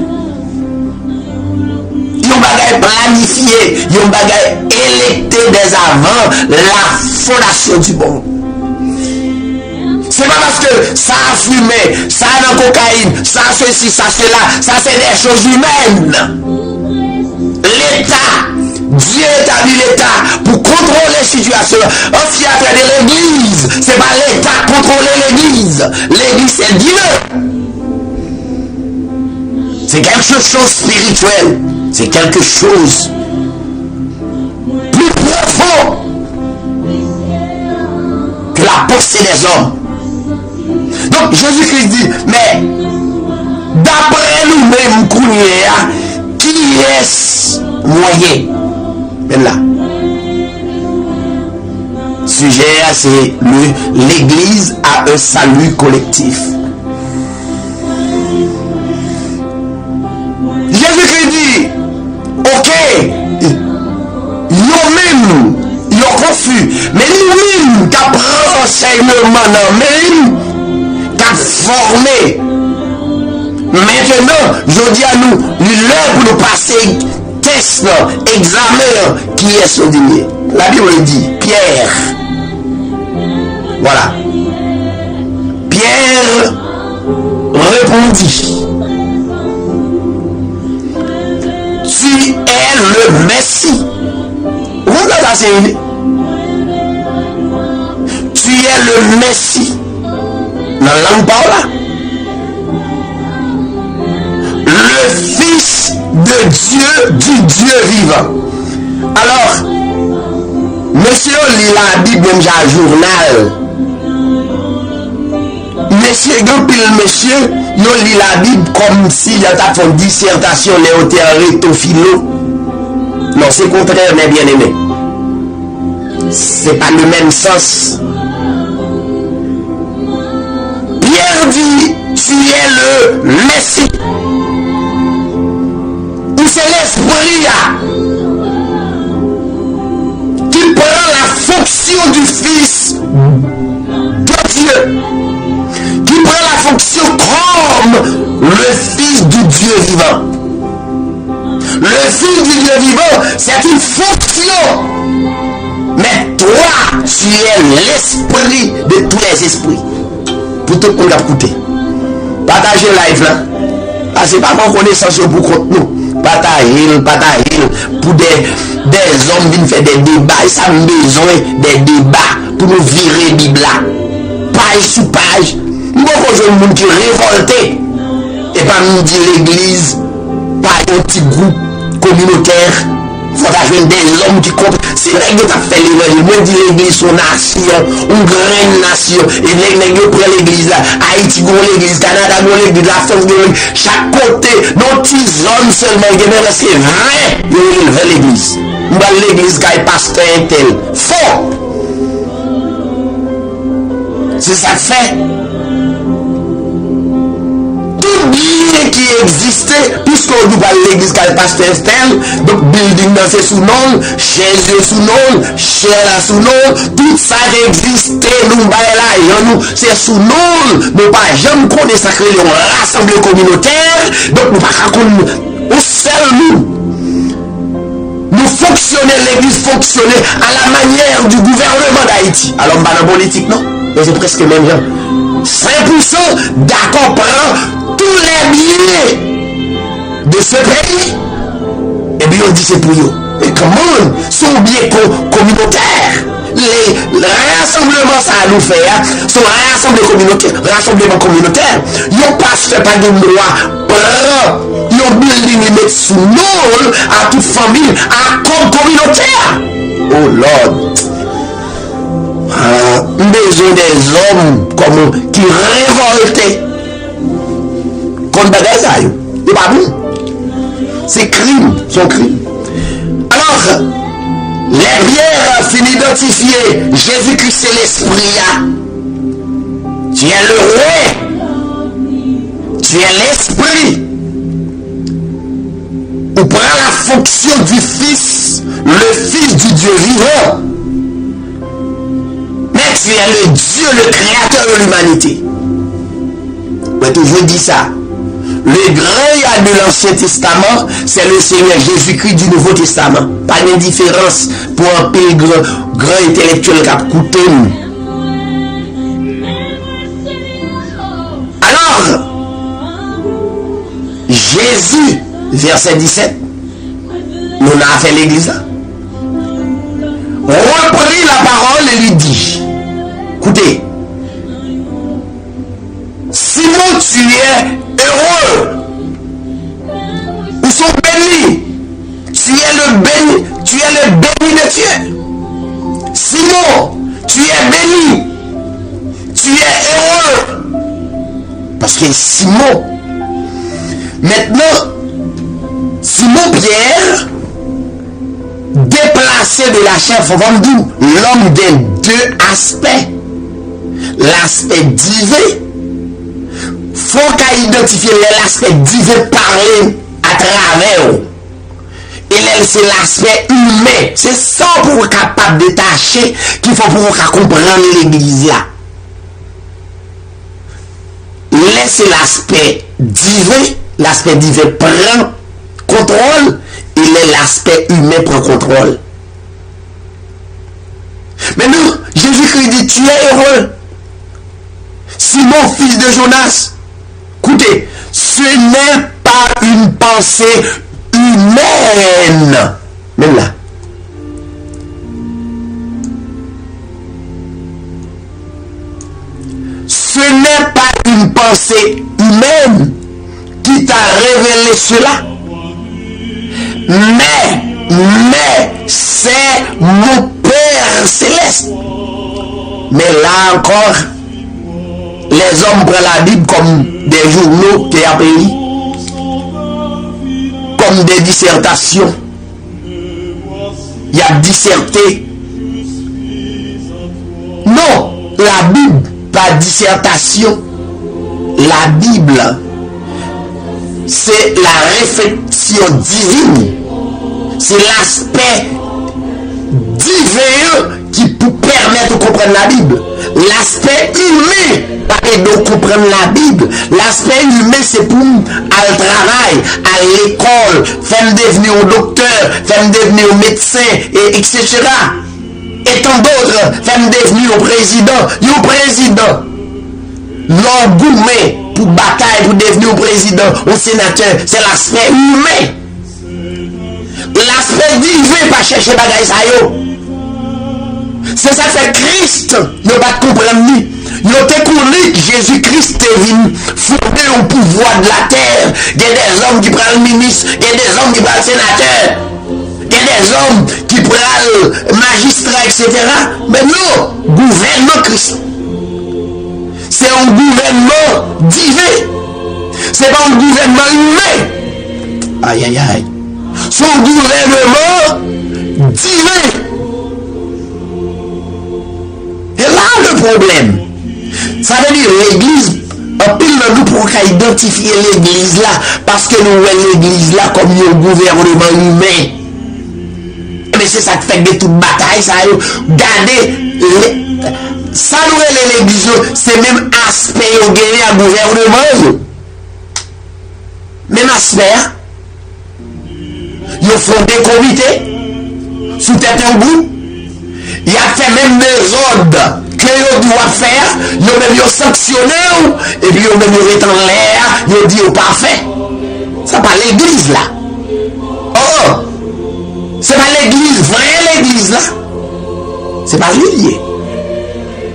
Yon bagay planifié, yon bagay électé dès avant la fondation du monde. C'est pas parce que ça a fumé, ça a dans cocaïne, ça a ceci, ça c'est là, ça c'est des choses humaines. L'État, Dieu établit l'État pour contrôler la situation. Aussi à travers l'église, c'est pas l'État contrôler l'église. L'église c'est Dieu. C'est quelque chose de spirituel. C'est quelque chose plus profond que la pensée des hommes. Donc Jésus-Christ dit, mais d'après nous-mêmes, qui est moyen? Ben là. Sujet, c'est l'Église a un salut collectif. Jésus-Christ dit, ok, nous-mêmes, nous confus, mais nous-mêmes, qui apprenons enseignement nous-mêmes, formé. Maintenant, je dis à nous, l'heure pour nous passer test, examen, qui est souligné. La Bible dit, Pierre. Voilà. Pierre répondit, tu es le Messie. Vous ça c'est tu es le Messie. Dans la langue par là. Le Fils de Dieu, du Dieu vivant. Alors, monsieur lit la Bible même un journal. Monsieur Gampil, monsieur, il lit la Bible comme si il y a fait une dissertation néo-théorie-philo. Non, c'est contraire, mes bien-aimés. C'est pas le même sens. Pierre dit, tu es le Messie. Ou c'est l'esprit qui prend la fonction du Fils de Dieu. Qui prend la fonction comme le Fils du Dieu vivant. Le Fils du Dieu vivant, c'est une fonction. Mais toi, tu es l'esprit de tous les esprits. Pour tout le monde à écouter. Partagez live là. Ah, c'est pas mon connaissance pour contre nous. Partagez pour des hommes qui font des débats. Ça a besoin des débats pour nous virer Bible là. Page sur page. Nous avons un monde qui est révolté. Et pas nous dire l'église, pas un petit groupe communautaire. Il faut avoir des hommes qui comprennent. C'est vrai que tu as fait l'évangile. Moi, je dis l'église, son nation, une grande nation. Et les gens prennent l'église là. Haïti, l'église, Canada, l'église, la France, chaque côté, nos petites zones seulement. C'est vrai, ils élèvent l'église. Nous allons l'église, qui est pasteur tel. Faux. C'est ça que fait. Tout bien qui existait, puisqu'on nous parle de l'église qui est pasteur tel, donc building c'est sous nom, chaise sous nom, chair sous nom, tout ça existait, nous là, c'est sous nom, nous pas jamais connaître ça que les rassemblés communautaires, donc nous pas connaître au seul nous fonctionner, l'église fonctionner à la manière du gouvernement d'Haïti. Alors, pas dans la politique, non? Mais c'est presque même genre. 5% d'accord prend tous les biens de ce pays. Et bien, on dit c'est pour eux. Mais comment sont biens communautaires? Les rassemblements, ça nous fait, sont rassemblements communautaires. Ils n'ont pas fait pas de loi. Ils ont building et mettre sous nom à toute famille, à comme communautaire. Oh Lord. Besoin des hommes comme qui révoltent contre bagage. C'est pas bon. C'est crime, son crime. Alors, les pierres finissent d'identifier Jésus-Christ, c'est l'esprit. Tu es le roi. Tu es l'esprit. Ou prend la fonction du Fils, le Fils du Dieu vivant. Mais tu es le Dieu, le créateur de l'humanité. Mais toujours dit ça. Le grand de l'Ancien Testament, c'est le Seigneur Jésus-Christ du Nouveau Testament. Pas de différence pour un pays grand intellectuel qui a coûté. Alors, Jésus, verset 17, nous avons fait l'église. Reprit la parole et lui dit, écoutez, Simon, tu es heureux, ou sont bénis, tu es le béni de Dieu. Simon, tu es béni, tu es heureux, parce que Simon, maintenant, Simon Pierre, déplacé de la chair, faut voir l'homme des deux aspects, l'aspect divin. Faut qu'à identifier l'aspect divin parler à travers. Et c'est l'aspect humain. C'est ça pour vous capable de détacher qu'il faut pour vous comprendre l'église là. Laissez l'aspect divin prend contrôle et l'aspect humain prend contrôle. Maintenant, Jésus-Christ dit, tu es heureux. Simon, fils de Jonas, écoutez, ce n'est pas une pensée humaine. Même là. Ce n'est pas une pensée humaine qui t'a révélé cela. Mais c'est mon Père céleste. Mais là encore, les hommes prennent la Bible comme des journaux qui a payé, comme des dissertations. Il y a disserté. Non, la Bible, pas dissertation. La Bible, c'est la réflexion divine. C'est l'aspect divin qui peut permettre de comprendre la Bible. L'aspect humain permet de comprendre la Bible. L'aspect humain, c'est pour aller au travail, à l'école, faire devenir un docteur, faire devenir un médecin, etc. Et tant d'autres, faire devenir un président. Un président, l'engouement pour bataille, pour devenir un président, un sénateur, c'est l'aspect humain. L'aspect divin, pas chercher bagaille ça yo. C'est ça que fait Christ, ne pas comprendre ni. Nous avons Jésus-Christ est venu fonder au pouvoir de la terre. Il y a des hommes qui prennent le ministre, il y a des hommes qui prennent le sénateur, il y a des hommes qui prennent le magistrat, etc. Mais non, gouvernement Christ. C'est un gouvernement divin. C'est pas un gouvernement humain. Aïe aïe aïe. C'est un gouvernement divin. Et là le problème, ça veut dire l'église, en pile nous pour identifier l'église là, parce que nous voyons l'église là comme un gouvernement humain. Mais c'est ça qui fait de toute bataille, ça regardez, ça nous l'église, c'est même aspect au gagné à gouvernement. Même aspect, ils font des comités, sous tête un bout. Il a fait même des ordres que vous doit faire, vous même sanctionné, et puis vous même est en l'air, vous dit au parfait. Ça pas l'église là. Oh, c'est pas l'église, vraie l'église là. C'est pas lié.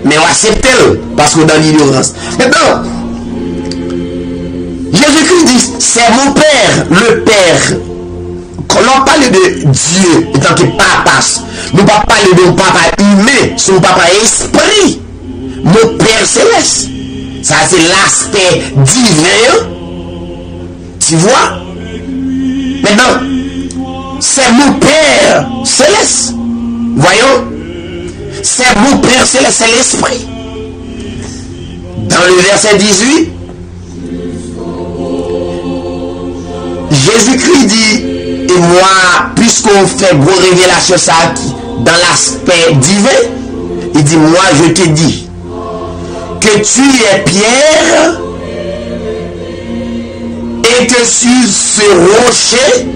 Mais on accepte parce qu'on est dans l'ignorance. Maintenant, Jésus-Christ dit, c'est mon Père, le Père. Quand on parle de Dieu, en tant que papa, nous ne parlons pas de papa humain, son papa esprit, mon Père céleste. Ça, c'est l'aspect divin. Tu vois? Maintenant, c'est mon Père céleste. Voyons, c'est mon Père céleste, c'est l'Esprit. Dans le verset 18, Jésus-Christ dit, et moi, puisqu'on fait gros révélation ça dans l'aspect divin, il dit, moi je te dis que tu es Pierre et que sur ce rocher,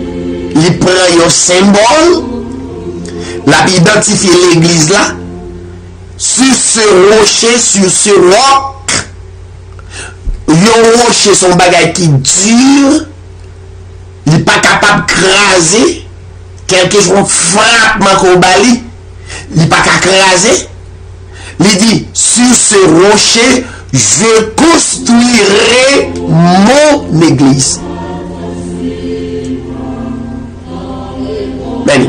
il prend un symbole, la identifier l'église là, sur ce rocher, sur ce roc, un rocher son bagage qui dure, il n'est pas capable de craser, quelque chose frappement qu'on bali, il n'est pas capable de craser. Il dit, sur ce rocher, je construirai mon église. Ben,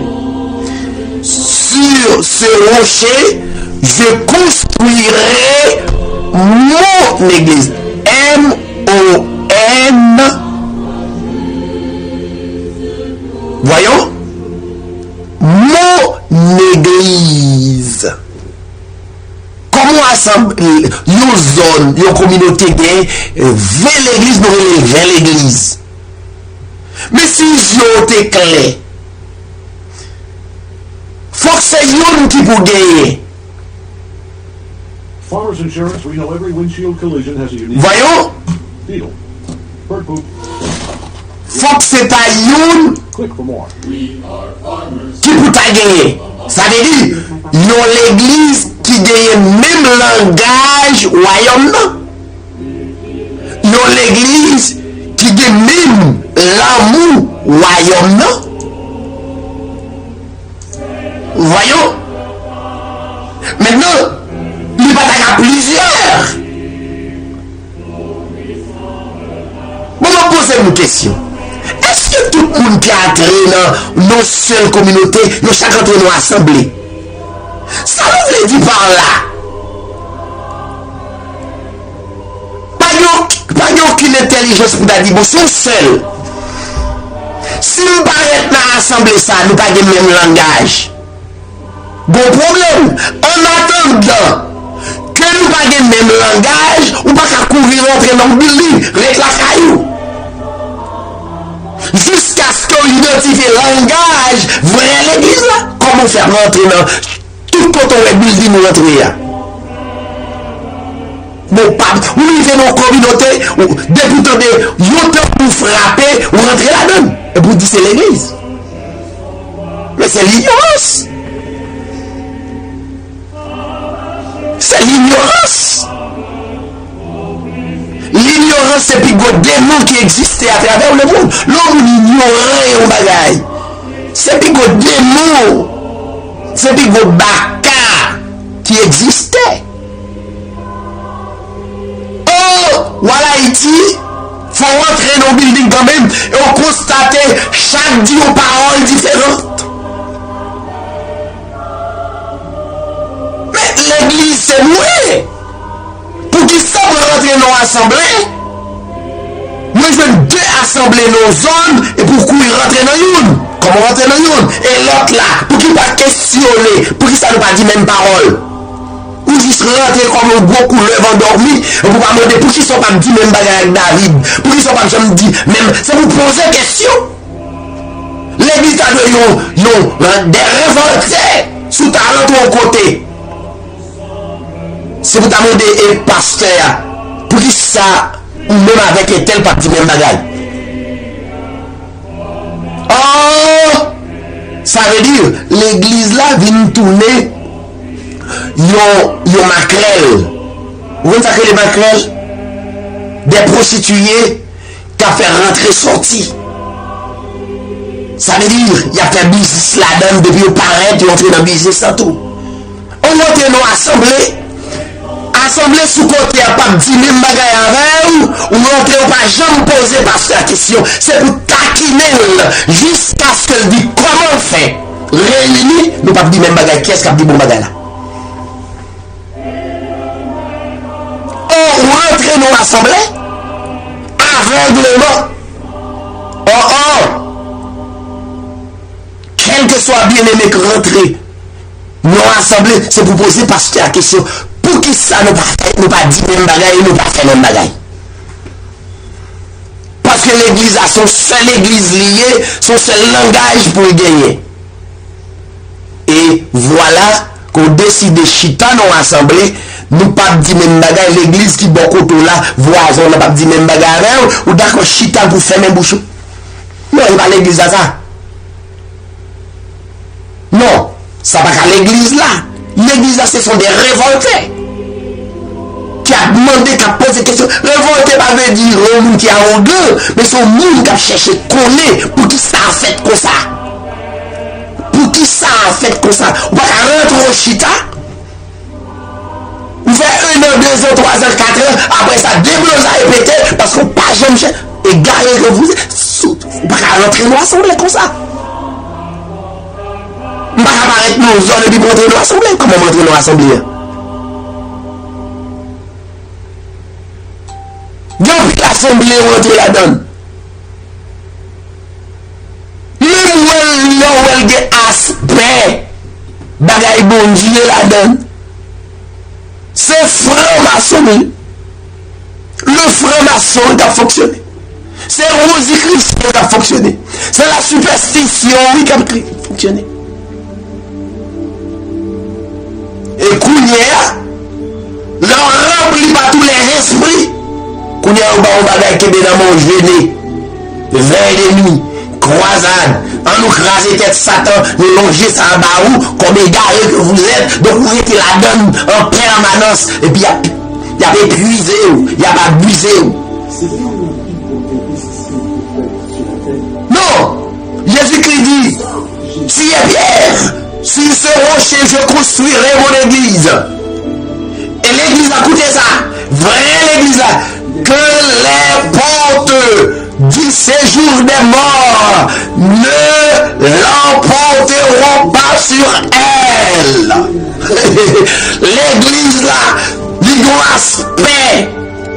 sur ce rocher, je construirai mon église. M-O-N. Voyons. Mon église. Comment assembler une zone, une communauté vers l'église, nous allons vers l'église. Mais si je te clair, faut que c'est une qui pour gagner. Farmers Insurance, we know every windshield collision has a unique Voyons, deal. Bird poop. faut que c'est pas une Click for more. qui pour ta gagner. Ça veut dire, yon l'église qui gagne même langage royaume. Yon l'église qui gagne même l'amour royaume. Voyons. Maintenant, il n'y a pas plusieurs. Bon, on pose une question. Est-ce que tout le monde qui a entré dans nos seules communautés, nous chacun de nous assemblés? Ça veut dire par là. Pas aucune intelligence pour dire, bon, c'est seul. Si nous paraît dans l'assemblée, ça, nous pas le même langage. Bon problème, en attendant que nous pas le même langage, ou pas qu'à courir entrer dans le building, avec la caillou. Jusqu'à ce qu'on identifie le langage vrai l'église là. Comment faire rentrer dans tout quand on est building ou rentrer là. Bon, pas, ou il fait nos communautés, ou députés de youtube pour frapper, ou rentrer là-dedans. Et pour dire c'est l'église. Mais c'est l'ignorance. C'est l'ignorance. L'ignorance, c'est puis des démons qui existaient à travers le monde. L'homme ignorait un bagaille. C'est puis des démons. C'est puis des baka qui existaient. Oh, voilà Haïti. Faut rentrer dans le building quand même et on constate chaque jour une parole différente. Mais l'église, c'est vrai. Pour qu'ils savent rentrer dans l'assemblée, nous avons deux assemblées dans nos zones et pour qu'ils rentrent dans une. Comment rentrer dans une? Et l'autre là, pour qu'ils ne pas questionner, pour qu'ils ne pas dire même parole. Ou juste rentrer comme un gros couleuvre endormi, et pour pas demander pour qu'ils ne sont pas dit même bagarre avec David, pour qu'ils ne sont pas jamais dit même, c'est pour poser question. L'église a des révoltés sous ta l'autre côté. C'est pour demander un pasteur, pour qui ça, ou même avec un tel parti même bagarre. Oh, ça veut dire, l'église là vient tourner. Yon maquerelle. Vous voyez ça que les maquerelles? Des prostituées qui a fait rentrer sortir. Ça veut dire, il y a fait business là-dedans depuis au paraît, ils ont entré dans le business sans tout. On entre dans l'assemblée. Assemblée sous côté, à pas dire même bagaille avec ou rentrer, on pas jamais poser parce la question. C'est pour taquiner jusqu'à ce qu'elle dise comment on fait. Réunis, nous pas dire même bagaille. Qui est-ce qui a dit bon bagaille là? Rentrer dans l'assemblée aveuglement. Oh. soit bien aimé que rentrer, nous assemblés, c'est pour poser pasteur la question, pour qui ça nous pas dit même bagaille, nous pas fait même bagaille. Parce que l'église a son seul église liée, son seul langage pour gagner. Et voilà qu'on décide de chita dans l'assemblée, nous pas dit même bagaille, l'église qui bon côté là, voisin, n'a pas dit même bagaille, ou d'accord chita pour faire même bouchon. Non, il va pas l'église à ça. Non, ça va pas l'église là. L'église là, ce sont des révoltés. Qui a demandé, qui a posé des questions. Révolté, pas veut dire un qui a en deux, mais c'est un monde qui a cherché connaître pour qui ça a fait comme ça. Pour qui ça a fait comme ça. On va rentrer au chita. Vous faites 1 an, 2 ans, 3 ans, 4 ans, après ça, déblose à répéter, parce qu'on pas jamais égaré que vous êtes. On va rentrer dans l'assemblée comme ça. On va apparaître dans une zone et puis rentrer dans l'assemblée. Comment rentrer dans l'assemblée? Depuis l'assemblée, rentrer là-dedans. Même où elle a aspect, bagaille bon Dieu là-dedans. C'est franc-maçon. Le franc-maçon qui a fonctionné. C'est Rosicrucian qui a fonctionné. C'est la superstition qui a fonctionné. Et Kounia, leur remplit pas tous les esprits. Kounia, on va bagaille qui est dans mon genou. Vers l'ennemi. Croisade, en nous craser tête Satan, nous longer ça en bas où, comme égaré que vous êtes, donc vous êtes la donne en permanence, et puis il y a épuisé, il y a pas abusé. Non, Jésus-Christ dit, si est Pierre, sur ce rocher je construirai mon église. Et l'église a coûté ça, vraie l'église là, que les portes du séjour des morts ne l'emporteront pas sur elle. L'église là, il doit aspect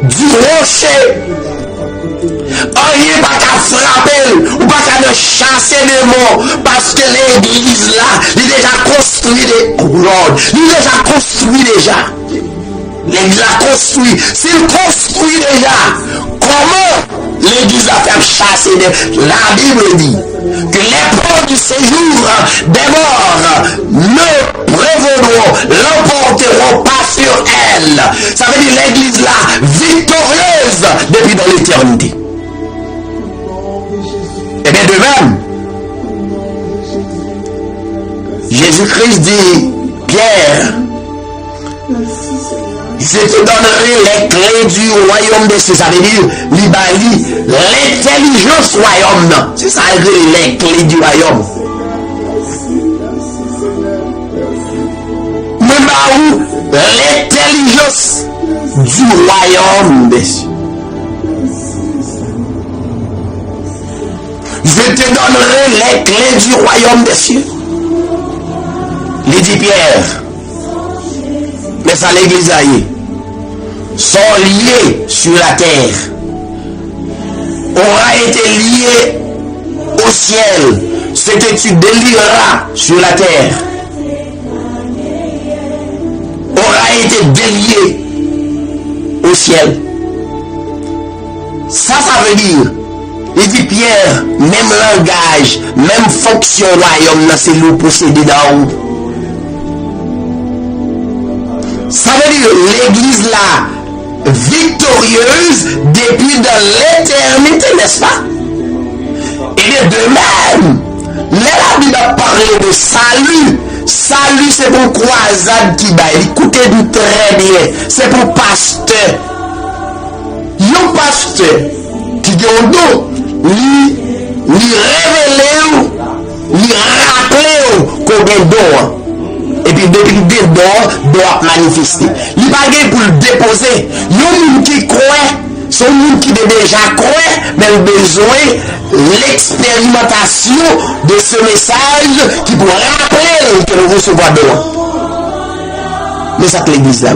du rocher. Rien pas qu'à frapper ou pas qu'à ne chasser les morts parce que l'église là, il est déjà construit il est déjà construit déjà. L'église a construit. S'il construit déjà, comment l'église a fait chasser la Bible dit que les portes du séjour des morts ne prévaudront, l'emporteront pas sur elle. Ça veut dire l'église là, victorieuse depuis dans l'éternité. Et bien de même, Jésus-Christ dit, Pierre, je te donnerai les clés du royaume des cieux. Ça veut dire, l'intelligence royaume. C'est ça, les clés du royaume. Même où l'intelligence du royaume des cieux. Je te donnerai les clés du royaume des cieux. Il dit Pierre. Mais ça l'église aille. Sont liés sur la terre. Aura été lié au ciel. Ce que tu délieras sur la terre aura été délié au ciel. Ça veut dire, il dit Pierre, même langage, même fonction royaume, c'est le procédé d'en haut. Ça veut dire l'église là, victorieuse depuis de l'éternité, n'est-ce pas? Et de même, la Bible a parlé de salut. Salut, c'est pour croisade qui va. Écoutez-nous très bien. C'est pour pasteur. Un pasteur qui dit au dos, lui révéler, lui rappeler qu'on est dehors. Et puis depuis le dehors, doit manifester. Il n'y a pas pour le déposer. Il y a un monde qui croit, c'est un monde qui est déjà croit, mais il a besoin l'expérimentation de ce message qui pourra rappeler que nous recevons dehors. Mais ça que l'église là.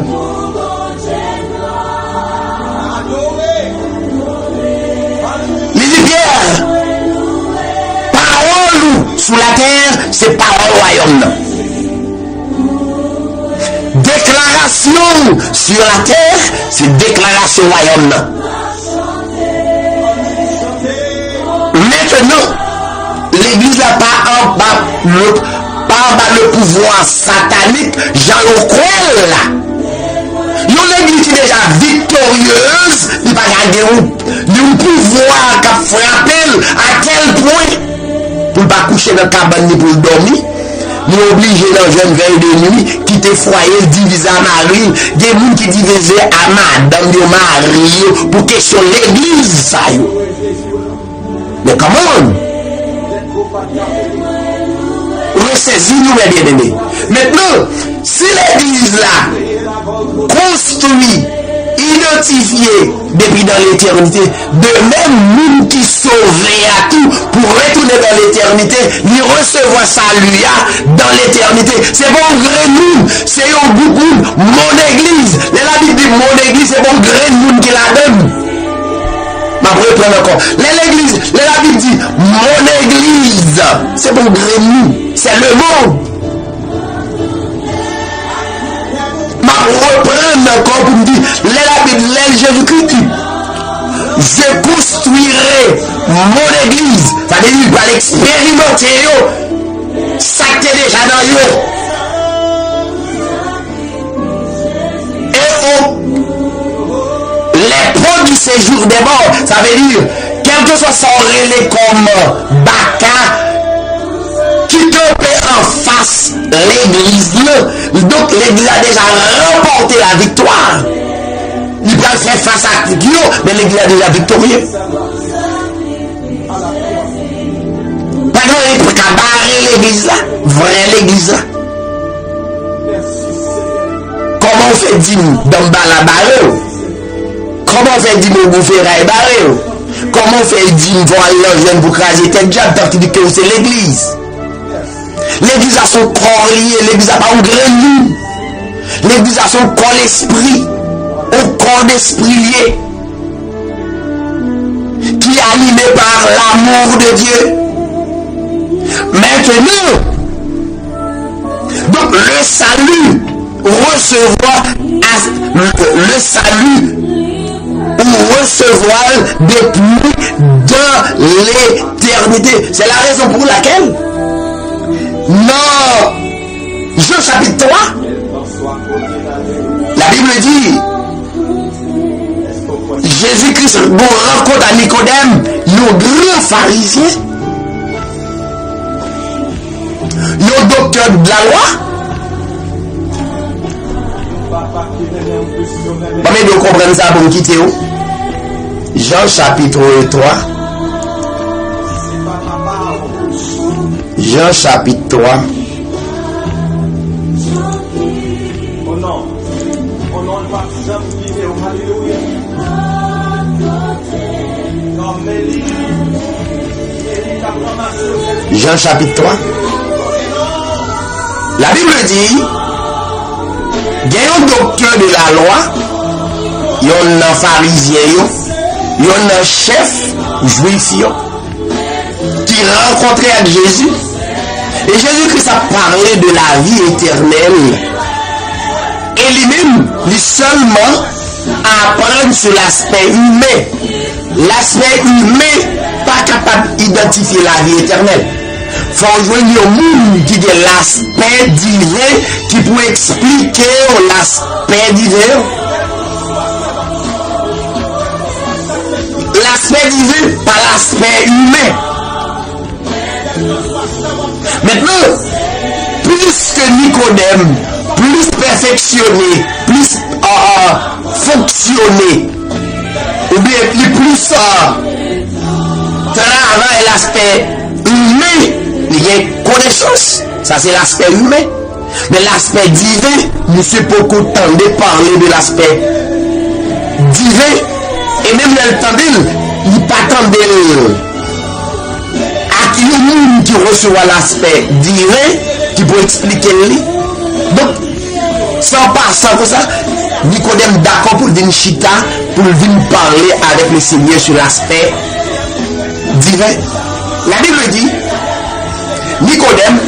Il dit Pierre, parole sous la terre, c'est parole royaume. Déclaration sur la terre, c'est déclaration royaume. Maintenant, l'église n'a pas en bas le pouvoir satanique, Jean Loquel là. L'église qui est déjà victorieuse, il va garder un pouvoir qui a frappé à tel point pour ne pas coucher dans la cabane ni pour dormir. Nous obligés dans une veille de nuit, quitter foyer, diviser à mari, des gens qui divisent à madame de mari pour question l'église. Ça. Mais comment? Ressaisissez-nous, mes bien-aimés. Maintenant, si l'église là construit, identifié depuis dans l'éternité, de même nous qui sauvés à tout pour retourner dans l'éternité, lui recevoir salut dans l'éternité. C'est bon gré nous, c'est un beaucoup mon église. La Bible dit mon église, c'est bon gré nous qui la donne. Ma reprendre encore. L'église, la Bible dit mon église, c'est bon gré nous, c'est le monde. Reprendre encore pour me dire, la Bible, Jésus-Christ, je construirai mon église. Ça veut dire, par l'expérimenter, ça qui est déjà dans eux. Et les produits du séjour des morts, ça veut dire, quel que soit son relais comme Baka, qui campait en face l'église, donc l'église a déjà remporté la victoire. Il va faire face à Dieu, mais l'église a déjà victorieux. Pas grand pour barrer l'église là, vrai l'église là. Comment on fait dîme dans la barre? Comment on fait dîme au goufférail barré? Comment on fait dîme pour aller en jeune pour craser tel diable parce qu'il dit que c'est l'église? L'église a son corps lié, l'église a pas un grain de. L'église a son corps l'esprit, un corps d'esprit lié, qui est animé par l'amour de Dieu. Maintenant, donc le salut, recevoir le salut ou recevoir depuis dans l'éternité. C'est la raison pour laquelle non, Jean chapitre 3, la Bible dit, Jésus-Christ rencontre à Nicodème, le grand pharisien, le docteur de la loi. Comment vous comprenez ça pour quitter où? Jean chapitre 3. Jean chapitre 3. Jean chapitre 3. La Bible dit, il y a un docteur de la loi, il y a un pharisien, il y a un chef juif qui rencontrait avec Jésus. Et Jésus-Christ a parlé de la vie éternelle. Et lui-même, lui seulement apprendre sur l'aspect humain. L'aspect humain, pas capable d'identifier la vie éternelle. Il faut joindre un monde qui dit l'aspect divin, qui peut expliquer l'aspect divin. L'aspect divin, pas l'aspect humain. Maintenant, plus que Nicodème, plus perfectionné, plus fonctionné, ou bien plus travail l'aspect humain, il y a connaissance, ça c'est l'aspect humain. Mais l'aspect divin, nous sommes beaucoup temps de parler de l'aspect divin, et même dans le temps d'il, il n'y a pas tant de qui nous qui reçoit l'aspect divin qui peut expliquer lui. Donc, sans passer comme ça, Nicodème d'accord pour venir chita, pour venir parler avec le Seigneur sur l'aspect divin. La Bible dit, Nicodème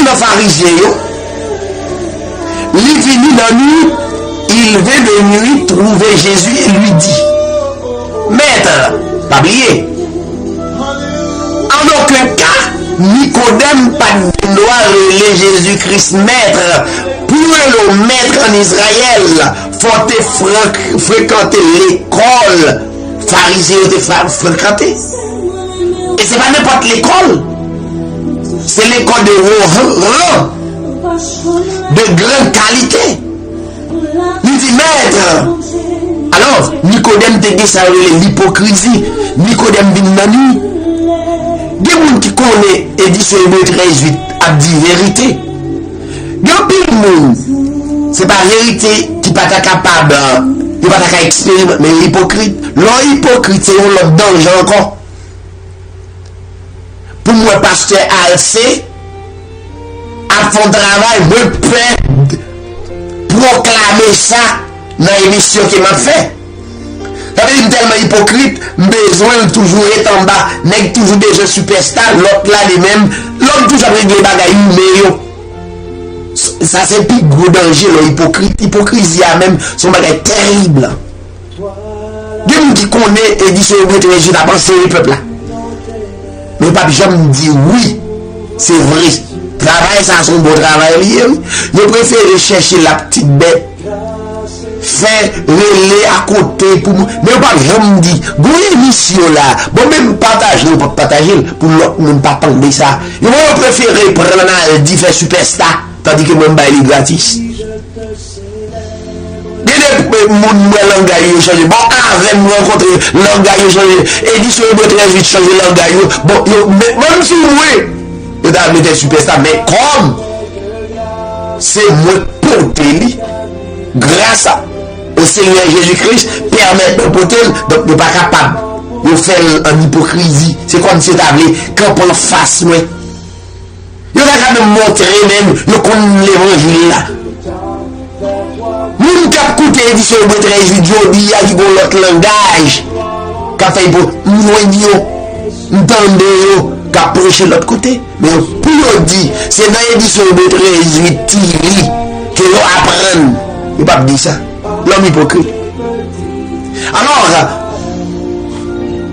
dans pharisien, il est venu dans nuit, il vint de nuit trouver Jésus et lui dit, Maître, pas oublier, en aucun cas, Nicodème pas de droit relais Jésus-Christ maître. Pour le maître en Israël, faut fréquenter l'école pharisien de fréquenter. Et c'est pas n'importe l'école. C'est l'école de rang, de grande qualité. Il dit maître. Alors, Nicodème te dit ça l'hypocrisie. Nicodème vient dans lui. Des gens qui connaissent édition Hébreux 13:8 a dit vérité. Il y a pile monde. C'est pas vérité qui pas capable, qui pas capable expérimenter, mais l'hypocrite. L'hypocrite, c'est un danger encore. Pour moi, pasteur Alcé, a fait un travail, je peux proclamer ça dans l'émission qu'il m'a fait. Ça veut dire tellement hypocrite, besoin de toujours être en bas, n'est toujours déjà superstar, l'autre là les mêmes, l'autre toujours avec des bagailles humaines. Ça c'est plus gros danger, l'hypocrite. L'hypocrisie a même son bagage terrible. Dieu nous dit qu'on est et dit sur le Jésus n'a pensé le peuple là. Mais pas jamais dit oui, c'est vrai. Travail, ça c'est un beau travail. Je préfère chercher la petite bête. Faire relais à côté pour moi. Mais pas jamais dit. Bon émission là. Bon même partager ou pas partager pour l'autre même pas tomber ça. Je préfère prendre un dit faire superstar. Tandis que moi je suis gratis. Les langage changé. Bon, avec moi rencontrer langage changé. Édition de 13 changer langage. Bon, même si oui, je dois mettre superstar. Mais comme c'est moi porter grâce au Seigneur Jésus-Christ, permettre de porter, donc ne pas capable de faire en hypocrisie. C'est comme si tu avais quand on face moi. Il va quand même montrer même le qu'on l'évangile là. Nous cap coûter édition de 13 vidéos dit à l'autre langage. Qu'a fait pour nous entendre qu'a prêcher l'autre côté. Mais pour dire c'est dans l'édition de 13 vidéos que l'on apprend. Il pas dire ça. L'homme hypocrite. Alors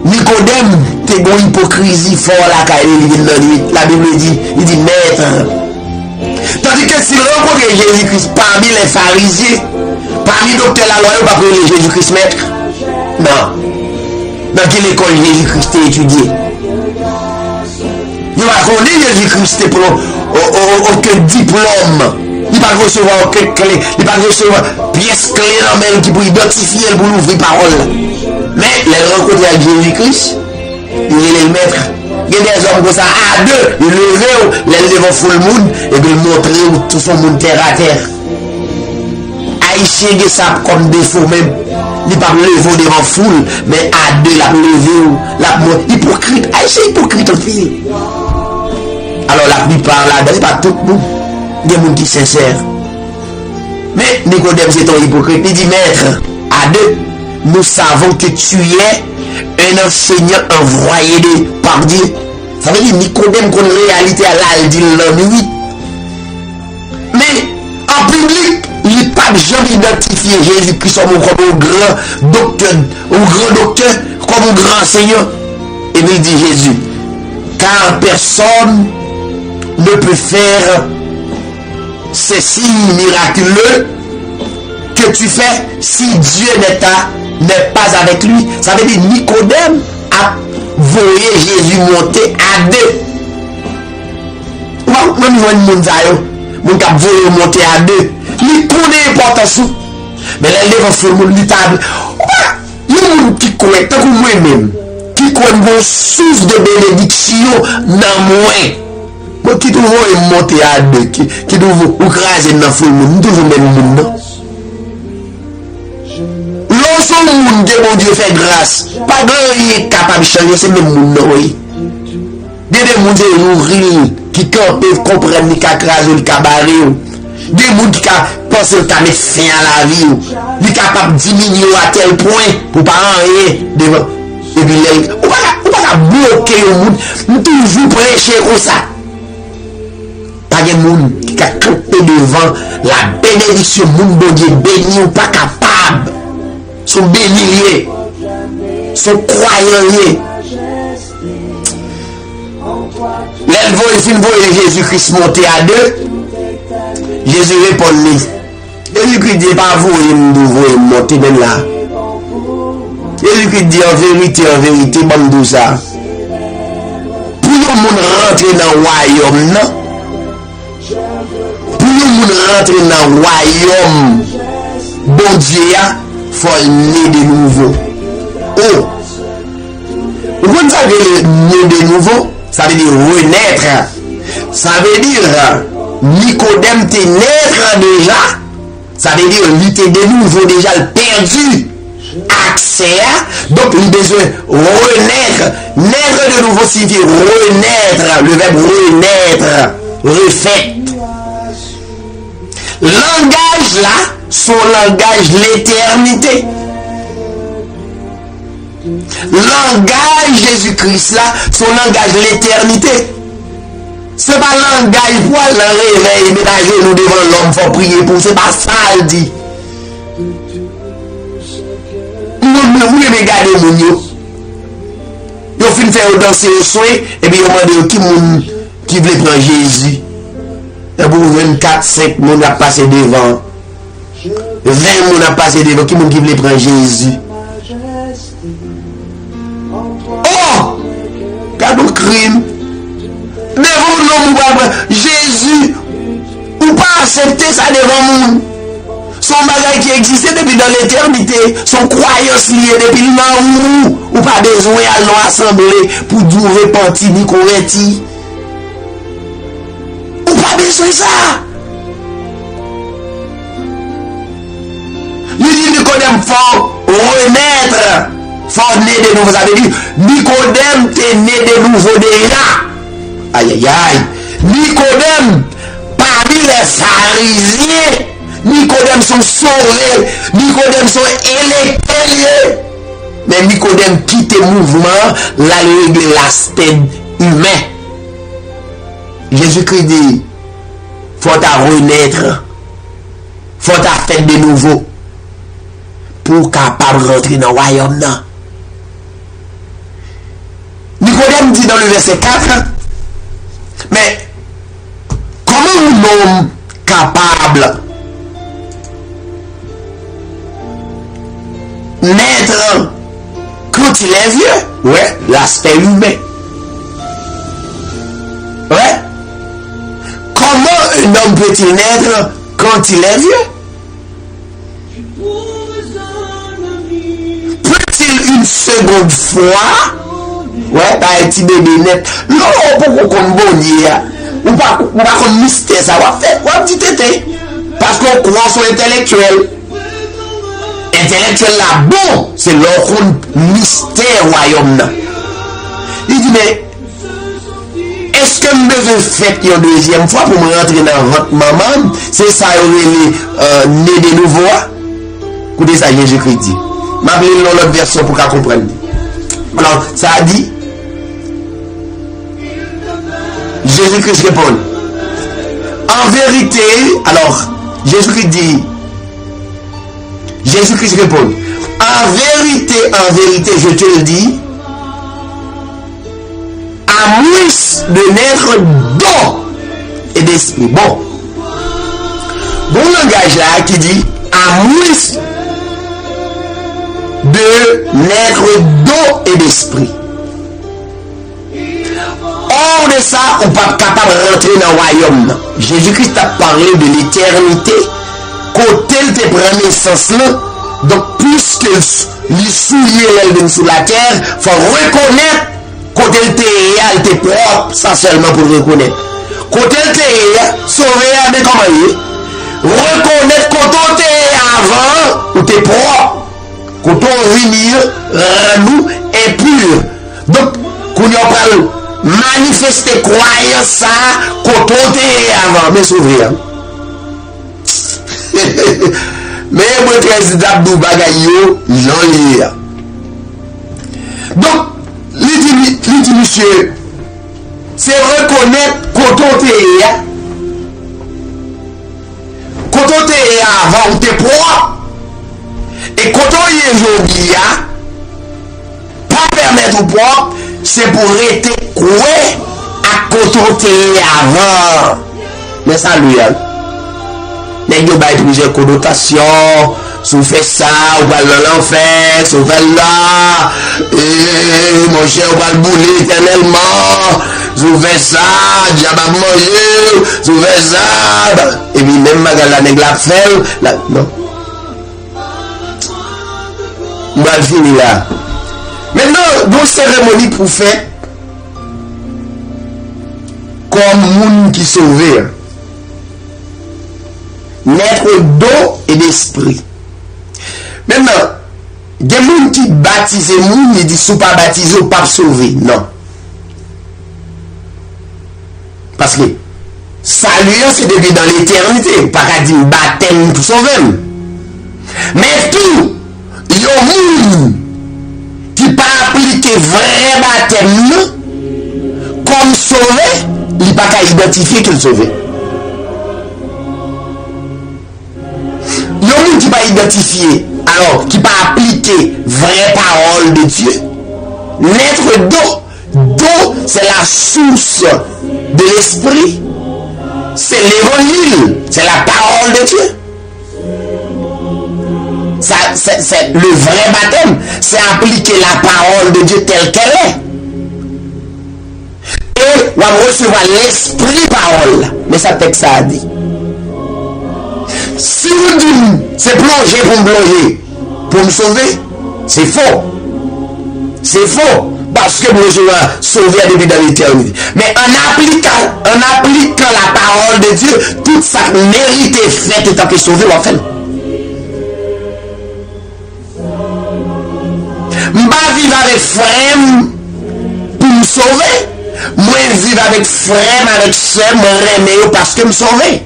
Nicodème, t'es bon hypocrisie fort la Bible dit, il dit maître. Tandis que s'il rencontre Jésus-Christ parmi les pharisiens, parmi les docteurs la loi, il ne va pas appeler Jésus-Christ maître. Non. Dans quelle école Jésus-Christ est étudié? Il va connaître Jésus-Christ pour aucun diplôme. Il va recevoir aucune clé. Il va recevoir pièce clé dans même qui pour identifier pour l'ouvrir parole. Mais les rencontres avec Jésus-Christ, il est le maître. Il y a des hommes comme ça à deux, ils lèvent, les lèvent full monde et puis ils montrent tout son monde terre à terre. Haïtien qui ça comme défaut même. Il ne pas lever devant foule, mais à deux, la lever, la hypocrite. Haïtien hypocrite en fil. Alors la plupart là, c'est pas tout le monde. Il y a des gens qui sont sincères. Mais Nicodème c'est ton hypocrite. Il dit maître, à deux, nous savons que tu es un enseignant envoyé par Dieu. Ça veut dire Nicodème qu'on réalité à là, il dit la nuit. Mais en public, il n'est pas jamais identifié Jésus-Christ comme un grand docteur, comme un grand enseignant. Et il dit Jésus, car personne ne peut faire ces signes miraculeux que tu fais si Dieu n'est pas avec lui. Ça veut dire Nicodème a voyé Jésus monter à deux. Même si on a voyé monter à deux, il connaît l'importance. Mais là, il est sur le monde table. Il y a des gens qui connaissent, tant que moi-même, qui connaissent une source de bénédiction dans moi. Qui toujours monter à deux, qui toujours écraser dans le monde, toujours même le monde. Lorsque le monde de mon Dieu fait grâce, pas grand est capable de changer, c'est même le monde. Des gens qui peuvent comprendre, qui écraser le cabaret. Des gens qui pensent qu'ils mettre fin à la vie. Ils sont capables de diminuer à tel point pour ne pas rien devant. Et puis, on ne va pas bloquer le monde. Nous toujours prêcher comme ça. Pas de monde qui a campé devant la bénédiction, moun bon Dieu béni ou pas capable. Son béni, son croyant. L'envoi Jésus-Christ monté à deux. Jésus répond lui. Jésus-Christ dit pas vous monter même là. Jésus-Christ dit en vérité, bon tout ça. Pour le monde rentrer dans le royaume, non? Pour le monde rentrer dans le royaume, bon Dieu, il faut naître de nouveau. Oh! Vous savez, naître de nouveau, ça veut dire renaître. Ça veut dire, Nicodème t'es naître déjà. Ça veut dire, lui t'es de nouveau déjà perdu. Accès, donc il a besoin de renaître. Naître de nouveau signifie renaître. Le verbe renaître, refait. Langage là, son langage l'éternité. Langage Jésus-Christ là, son langage l'éternité. C'est pas langage pour le réveil, ménager nous devant l'homme, faut prier pour, c'est pas ça il dit. Vous devez garder mon yo. Vous finissez faire danser au soin, et puis vous demandez qui veut prendre Jésus. Et pour 24, 5 moun a passé devant. 20 moun a passé devant. Qui veut prendre Jésus? Oh! Quel crime! Devant nous, Jésus, ou pas accepter ça devant nous. Son bagage qui existait depuis dans l'éternité, son croyance liée depuis là ou pas besoin à l'assemblée pour du repentir ni convertir. Ou pas besoin de ça. Il dit Nicodème faut renaître, faut naître de nouveau. Ça veut dire Nicodème t'es né de nouveau déjà. Aïe aïe aïe. Nicodème parmi les pharisiens. Nicodème sont sauvés, Nicodème sont électés. Mais Nicodème quitte le mouvement, là il règle l'aspect humain. Jésus-Christ dit, faut à renaître, faut à faire de nouveau pour capable rentrer dans le royaume. Nicodème dit dans le verset 4, mais comment un homme capable naître quand il est vieux? Ouais, l'aspect humain. Ouais. Comment un homme peut-il naître quand il est vieux? Peut-il une seconde fois? Ouais, pas un petit bébé net. Non, pourquoi qu'on bon dire? Ou pas qu'on mystère ça va faire? Ouais, petit tété. Parce qu'on croit sur l'intellectuel. Intellectuel là, bon, c'est leur mystère royaume. Il dit, mais est-ce que je devais faire une deuxième fois pour me rentrer dans votre maman? C'est ça, il est né de nouveau. Écoutez ça, Jésus-Christ dit. Je vais lire l'autre version pour qu'elle comprenne. Alors, ça a dit, Jésus-Christ répond. En vérité, alors, Jésus-Christ dit, Jésus-Christ répond, en vérité, je te le dis, à moins de naître d'eau et d'esprit. Bon langage là qui dit, à moins de naître d'eau et d'esprit. Hors de ça, on n'est pas capable de rentrer dans le royaume. Jésus-Christ a parlé de l'éternité. Côté de tes premiers sens là, donc puisque les souillés viennent sur la terre, il faut reconnaître côté de tes réel, tes propres, ça seulement pour reconnaître. Côté de tes réel, sauver avec comment il est. Reconnaître côté tes avant ou tes propres. Côté venir, nous est pur. Donc, quand on parle manifester croyance ça, côté tes avant, mais sauver. Mais moi président Abdou Bagayo, j'en ai. Donc, il dit monsieur, c'est reconnaître côté on t'es avant, t'es propre. Et quand on y est aujourd'hui, pas permettre au propre, c'est pour rester coué à quand on t'es avant. Mais ça, lui, les gens ont plusieurs connotations. Si vous faites ça, vous allez dans l'enfer, si vous faites là, et mon cher, vous allez bouler éternellement. Si vous faites ça, diable à manger, si vous faites ça, et puis même la nègre la fait, non. On va finir là. Maintenant, nos cérémonies pour faire comme monde qui sauve. Naître d'eau et d'esprit. Maintenant, il y a des gens qui baptisent les gens, ils disent si pas baptisé ou pas sauvé. Non. Parce que salut, c'est depuis dans l'éternité. Pas qu'à dire baptême pour sauver. Mais tout, il y a des gens qui ne pas appliquer vrai baptême comme sauvé, il n'y a pas qu'à identifier qu'il sauvé. Il y a des gens qui ne pas identifier, alors qui ne pas appliquer vraie parole de Dieu. Naître d'eau, c'est la source de l'esprit. C'est l'évangile, c'est la parole de Dieu. C'est le vrai baptême, c'est appliquer la parole de Dieu telle qu'elle est. Et on va recevoir l'esprit parole. Mais ça texte ça a dit. Si vous dites c'est plonger pour me plonger, pour me sauver, c'est faux. C'est faux. Parce que je vais sauver depuis dans l'éternité. Mais en appliquant la parole de Dieu, toute sa mérite est faite et tant que sauvé, on fait. Je ne vais pas vivre avec frère pour me sauver. Moi, je vis avec frère, avec soeur, je remets parce que je me sauver.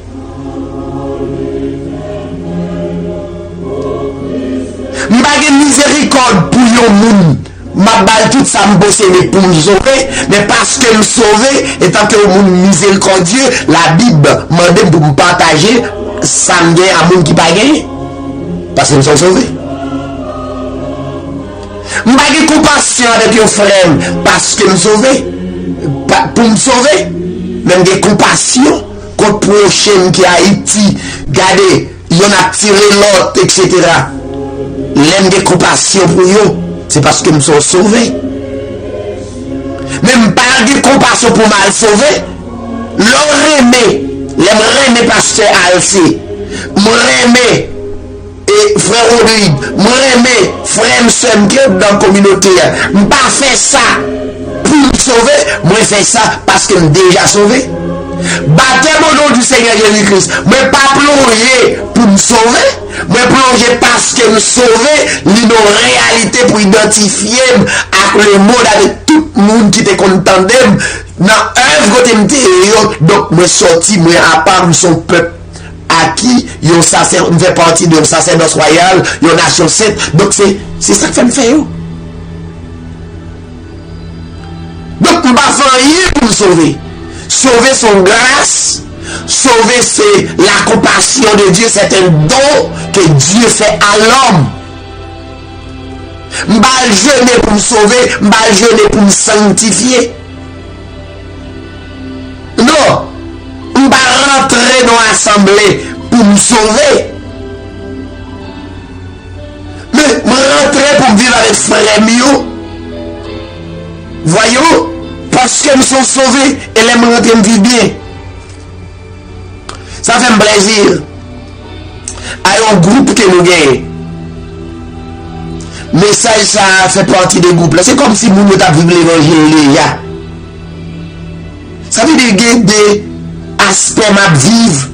Je n'ai pas de miséricorde pour les gens. Je balle tout ça, je bosse pour me sauver. Mais parce que me sauver, étant que le monde miséricordieux, la Bible m'a dit pour me partager, ça me gagne à monde qui n'a pas gagné. Parce que me sont sauvés. Je n'ai pas de compassion avec un frère parce que me sauver. Pour me sauver. Même des compassion contre le prochain qui a Haïti. Regardez, il y en a tiré l'autre, etc. L'aime des compassion pour eux. C'est parce que nous sommes sauvés. Même pas de compassion pour mal sauver. L'on aimé. L'aime pasteur Alcé. Moi aimé. Et frère Rodrigue. Moi aimé. Frère Sem qui est dans la communauté. Je ne pas faire ça pour me sauver. Moi fais ça parce que je suis déjà sauvé. Baptême au nom du Seigneur Jésus-Christ. Moi pas plonger pour me sauver. Moi plonger parce que me sauver. L'une réalité pour identifier avec le monde, avec tout le monde qui te contendait. Dans un côté donc moi sorti, moi à part son peuple. À qui yon sacerdoce fait partie de sacerdoce royal, yon nation sainte. Donc c'est ça que ça me fait. Donc on va faire rien pour me sauver. Sauver son grâce, sauver c'est la compassion de Dieu, c'est un don que Dieu fait à l'homme. M'bal jeûner pour me sauver, m'bal jeûner pour me sanctifier. Non, m'bal rentrer dans l'assemblée pour me sauver. Mais rentrer pour vivre avec frère Mio. Voyons, parce que nous sommes sauvés et les rentrer me vivent bien. Ça fait un plaisir. À un groupe que nous gagnons. Message ça fait partie des groupes. C'est comme si nous avons vécu l'évangile. Ça veut dire qu'il y a des aspects à vivre.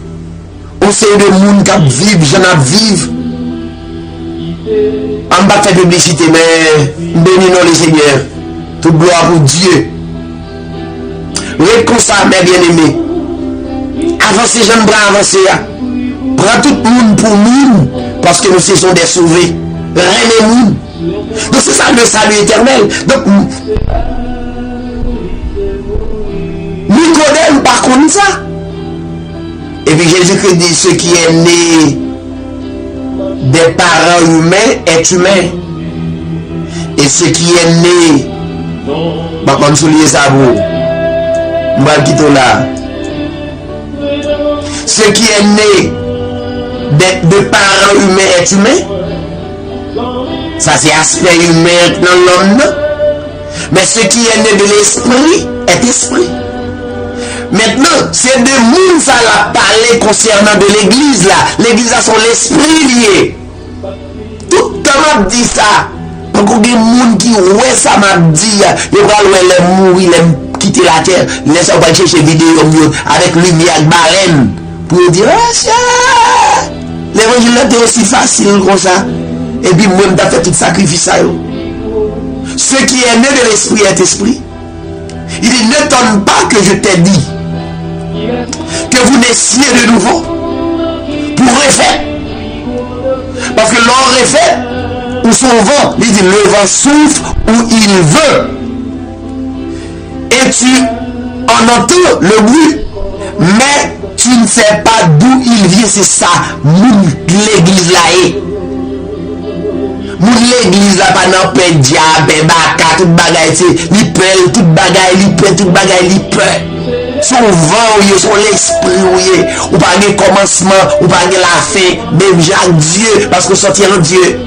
On sait de monde qui vivent, j'en vivre. On ne va pas faire publicité, mais bénissons le Seigneur. Toute gloire pour Dieu. Comme ça, mes bien-aimés. Avancez, j'aime bien avancer. Prends tout le monde pour nous, parce que nous sommes des sauvés. Renez-nous. Donc c'est ça le salut éternel. Donc, Nicodème, par contre, ça. Et puis puis Jésus-Christ dit, ce qui est né des parents humains est humain. Et ce qui est né, comme soulier ça vous, on va le quitter là. Ce qui est né de parents humains est humain. Ça c'est aspect humain dans l'homme. Mais ce qui est né de l'esprit est esprit. Maintenant, c'est de monde ça l'a parlé concernant de l'église là. L'église a son l'esprit lié. Tout le temps dit ça. Donc il y a des gens qui ouais ça m'a dit. Ils vont mourir, ils quitter la terre. Laissez-moi pas chercher vidéo avec lumière barème pour dire l'évangile est aussi facile comme ça. Et puis moi je fait tout sacrifice à eux. Ce qui est né de l'esprit est esprit. Il dit n'étonne pas que je t'ai dit que vous naissiez de nouveau pour refaire. Parce que l'on refait où son vent, il dit le vent souffle où il veut. Et tu en entends le bruit, mais tu ne sais pas d'où il vient. C'est ça, l'église là est. L'église là pas dans paix diable, baka, tout bagaille, li pelle, tout bagaille, li pelle, tout bagaille, li pelle. Son vent, son l'esprit, ou pas de commencement, ou pas de la fin, même Jacques Dieu, parce que sortir en Dieu.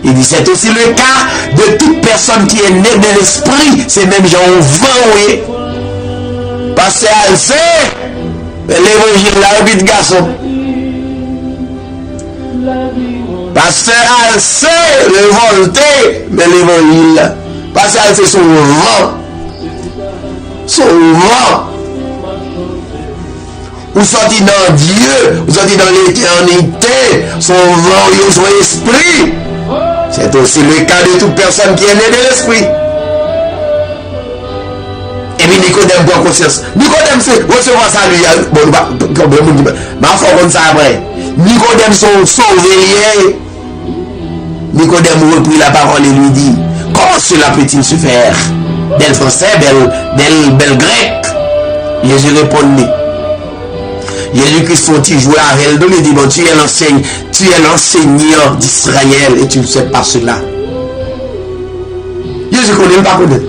Il dit c'est aussi le cas de toute personne qui est née de l'esprit, c'est même Jean vent, oui. Parce que c'est l'évangile là, vite garçon. Parce qu'elle sait le volter, mais l'évangile, parce qu'elle fait son vent. Son vent. Vous sortez dans Dieu, vous sortez dans l'éternité, son vent, son esprit. C'est aussi le cas de toute personne qui est née de l'esprit. Et puis Nicodème prend conscience. Nicodème c'est recevoir ça lui. Bon, ma foi comme ça après. Nicodème sont sauvés. Nicodème reprit la parole et lui dit, comment cela peut-il se faire? Bel français, bel grec. Jésus répondit. Jésus-Christ faut-il jouer avec elle? Donc il dit, bon, tu es l'enseignant d'Israël et tu ne sais pas cela. Jésus connaît pas connaître.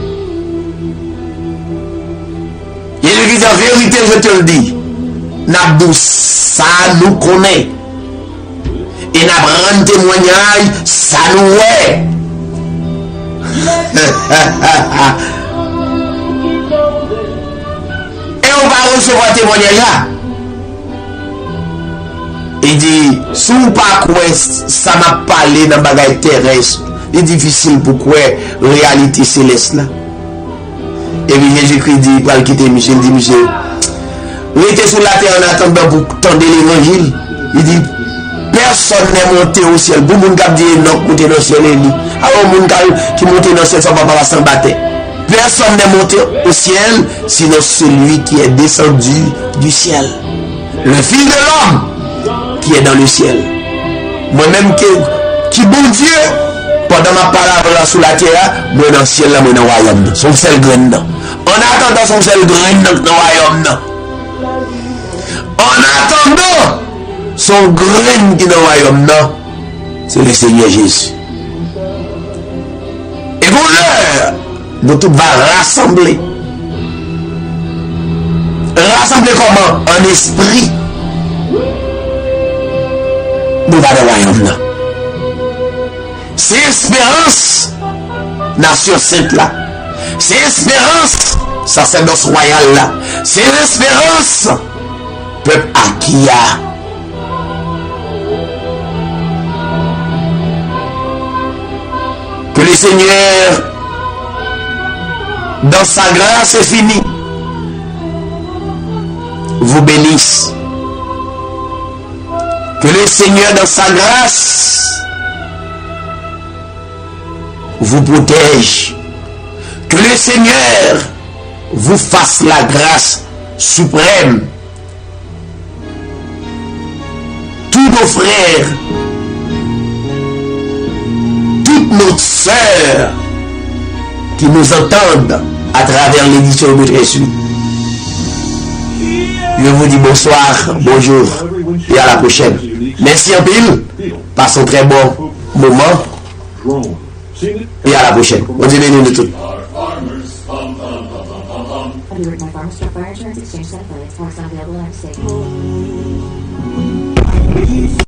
Jésus dit, en vérité, je te le dis, Nabdou, ça nous connaît. Et n'a pas témoignage, ça nous est. Et on va recevoir témoignage là. Il dit, si vous pas quoi ça m'a parlé dans bagaille terrestre, c'est difficile pour quoi réalité céleste là. Et puis Jésus-Christ dit, pour quitter Michel, il dit, Michel, vous êtes sur la terre en attendant pour tendre l'évangile. Il dit, personne n'est monté au ciel. Pour moun kap dit non monter dans le ciel et alors moun qui monte dans le ciel, ça va pas s'embattre. Personne n'est monté au ciel sinon celui qui est descendu du ciel. Le Fils de l'homme qui est dans le ciel. Moi-même qui bon Dieu pendant ma parole là sous la terre, moi dans le ciel là, moi dans le royaume. Son seul grain là. En attendant son seul grain dans le royaume là. En attendant son grain qui est dans le royaume là, c'est le Seigneur Jésus. Et pour l'heure, nous tout va rassembler. Rassembler comment? En esprit. Nous va dans le royaume là. C'est espérance, nation sainte là. C'est espérance, sacerdoce royal là. C'est espérance, peuple Akia. Que le Seigneur, dans sa grâce infinie, vous bénisse. Que le Seigneur, dans sa grâce, vous protège. Que le Seigneur vous fasse la grâce suprême. Tous nos frères, toutes nos sœurs qui nous entendent à travers l'édition de notre suite. Je vous dis bonsoir, bonjour et à la prochaine. Merci en pile. Passons très bon moment Drone. Seen it? et à la prochaine. On dit bienvenue de tout. Have you written my farmer's truck fire insurance exchange set up by X Parks not available in our state?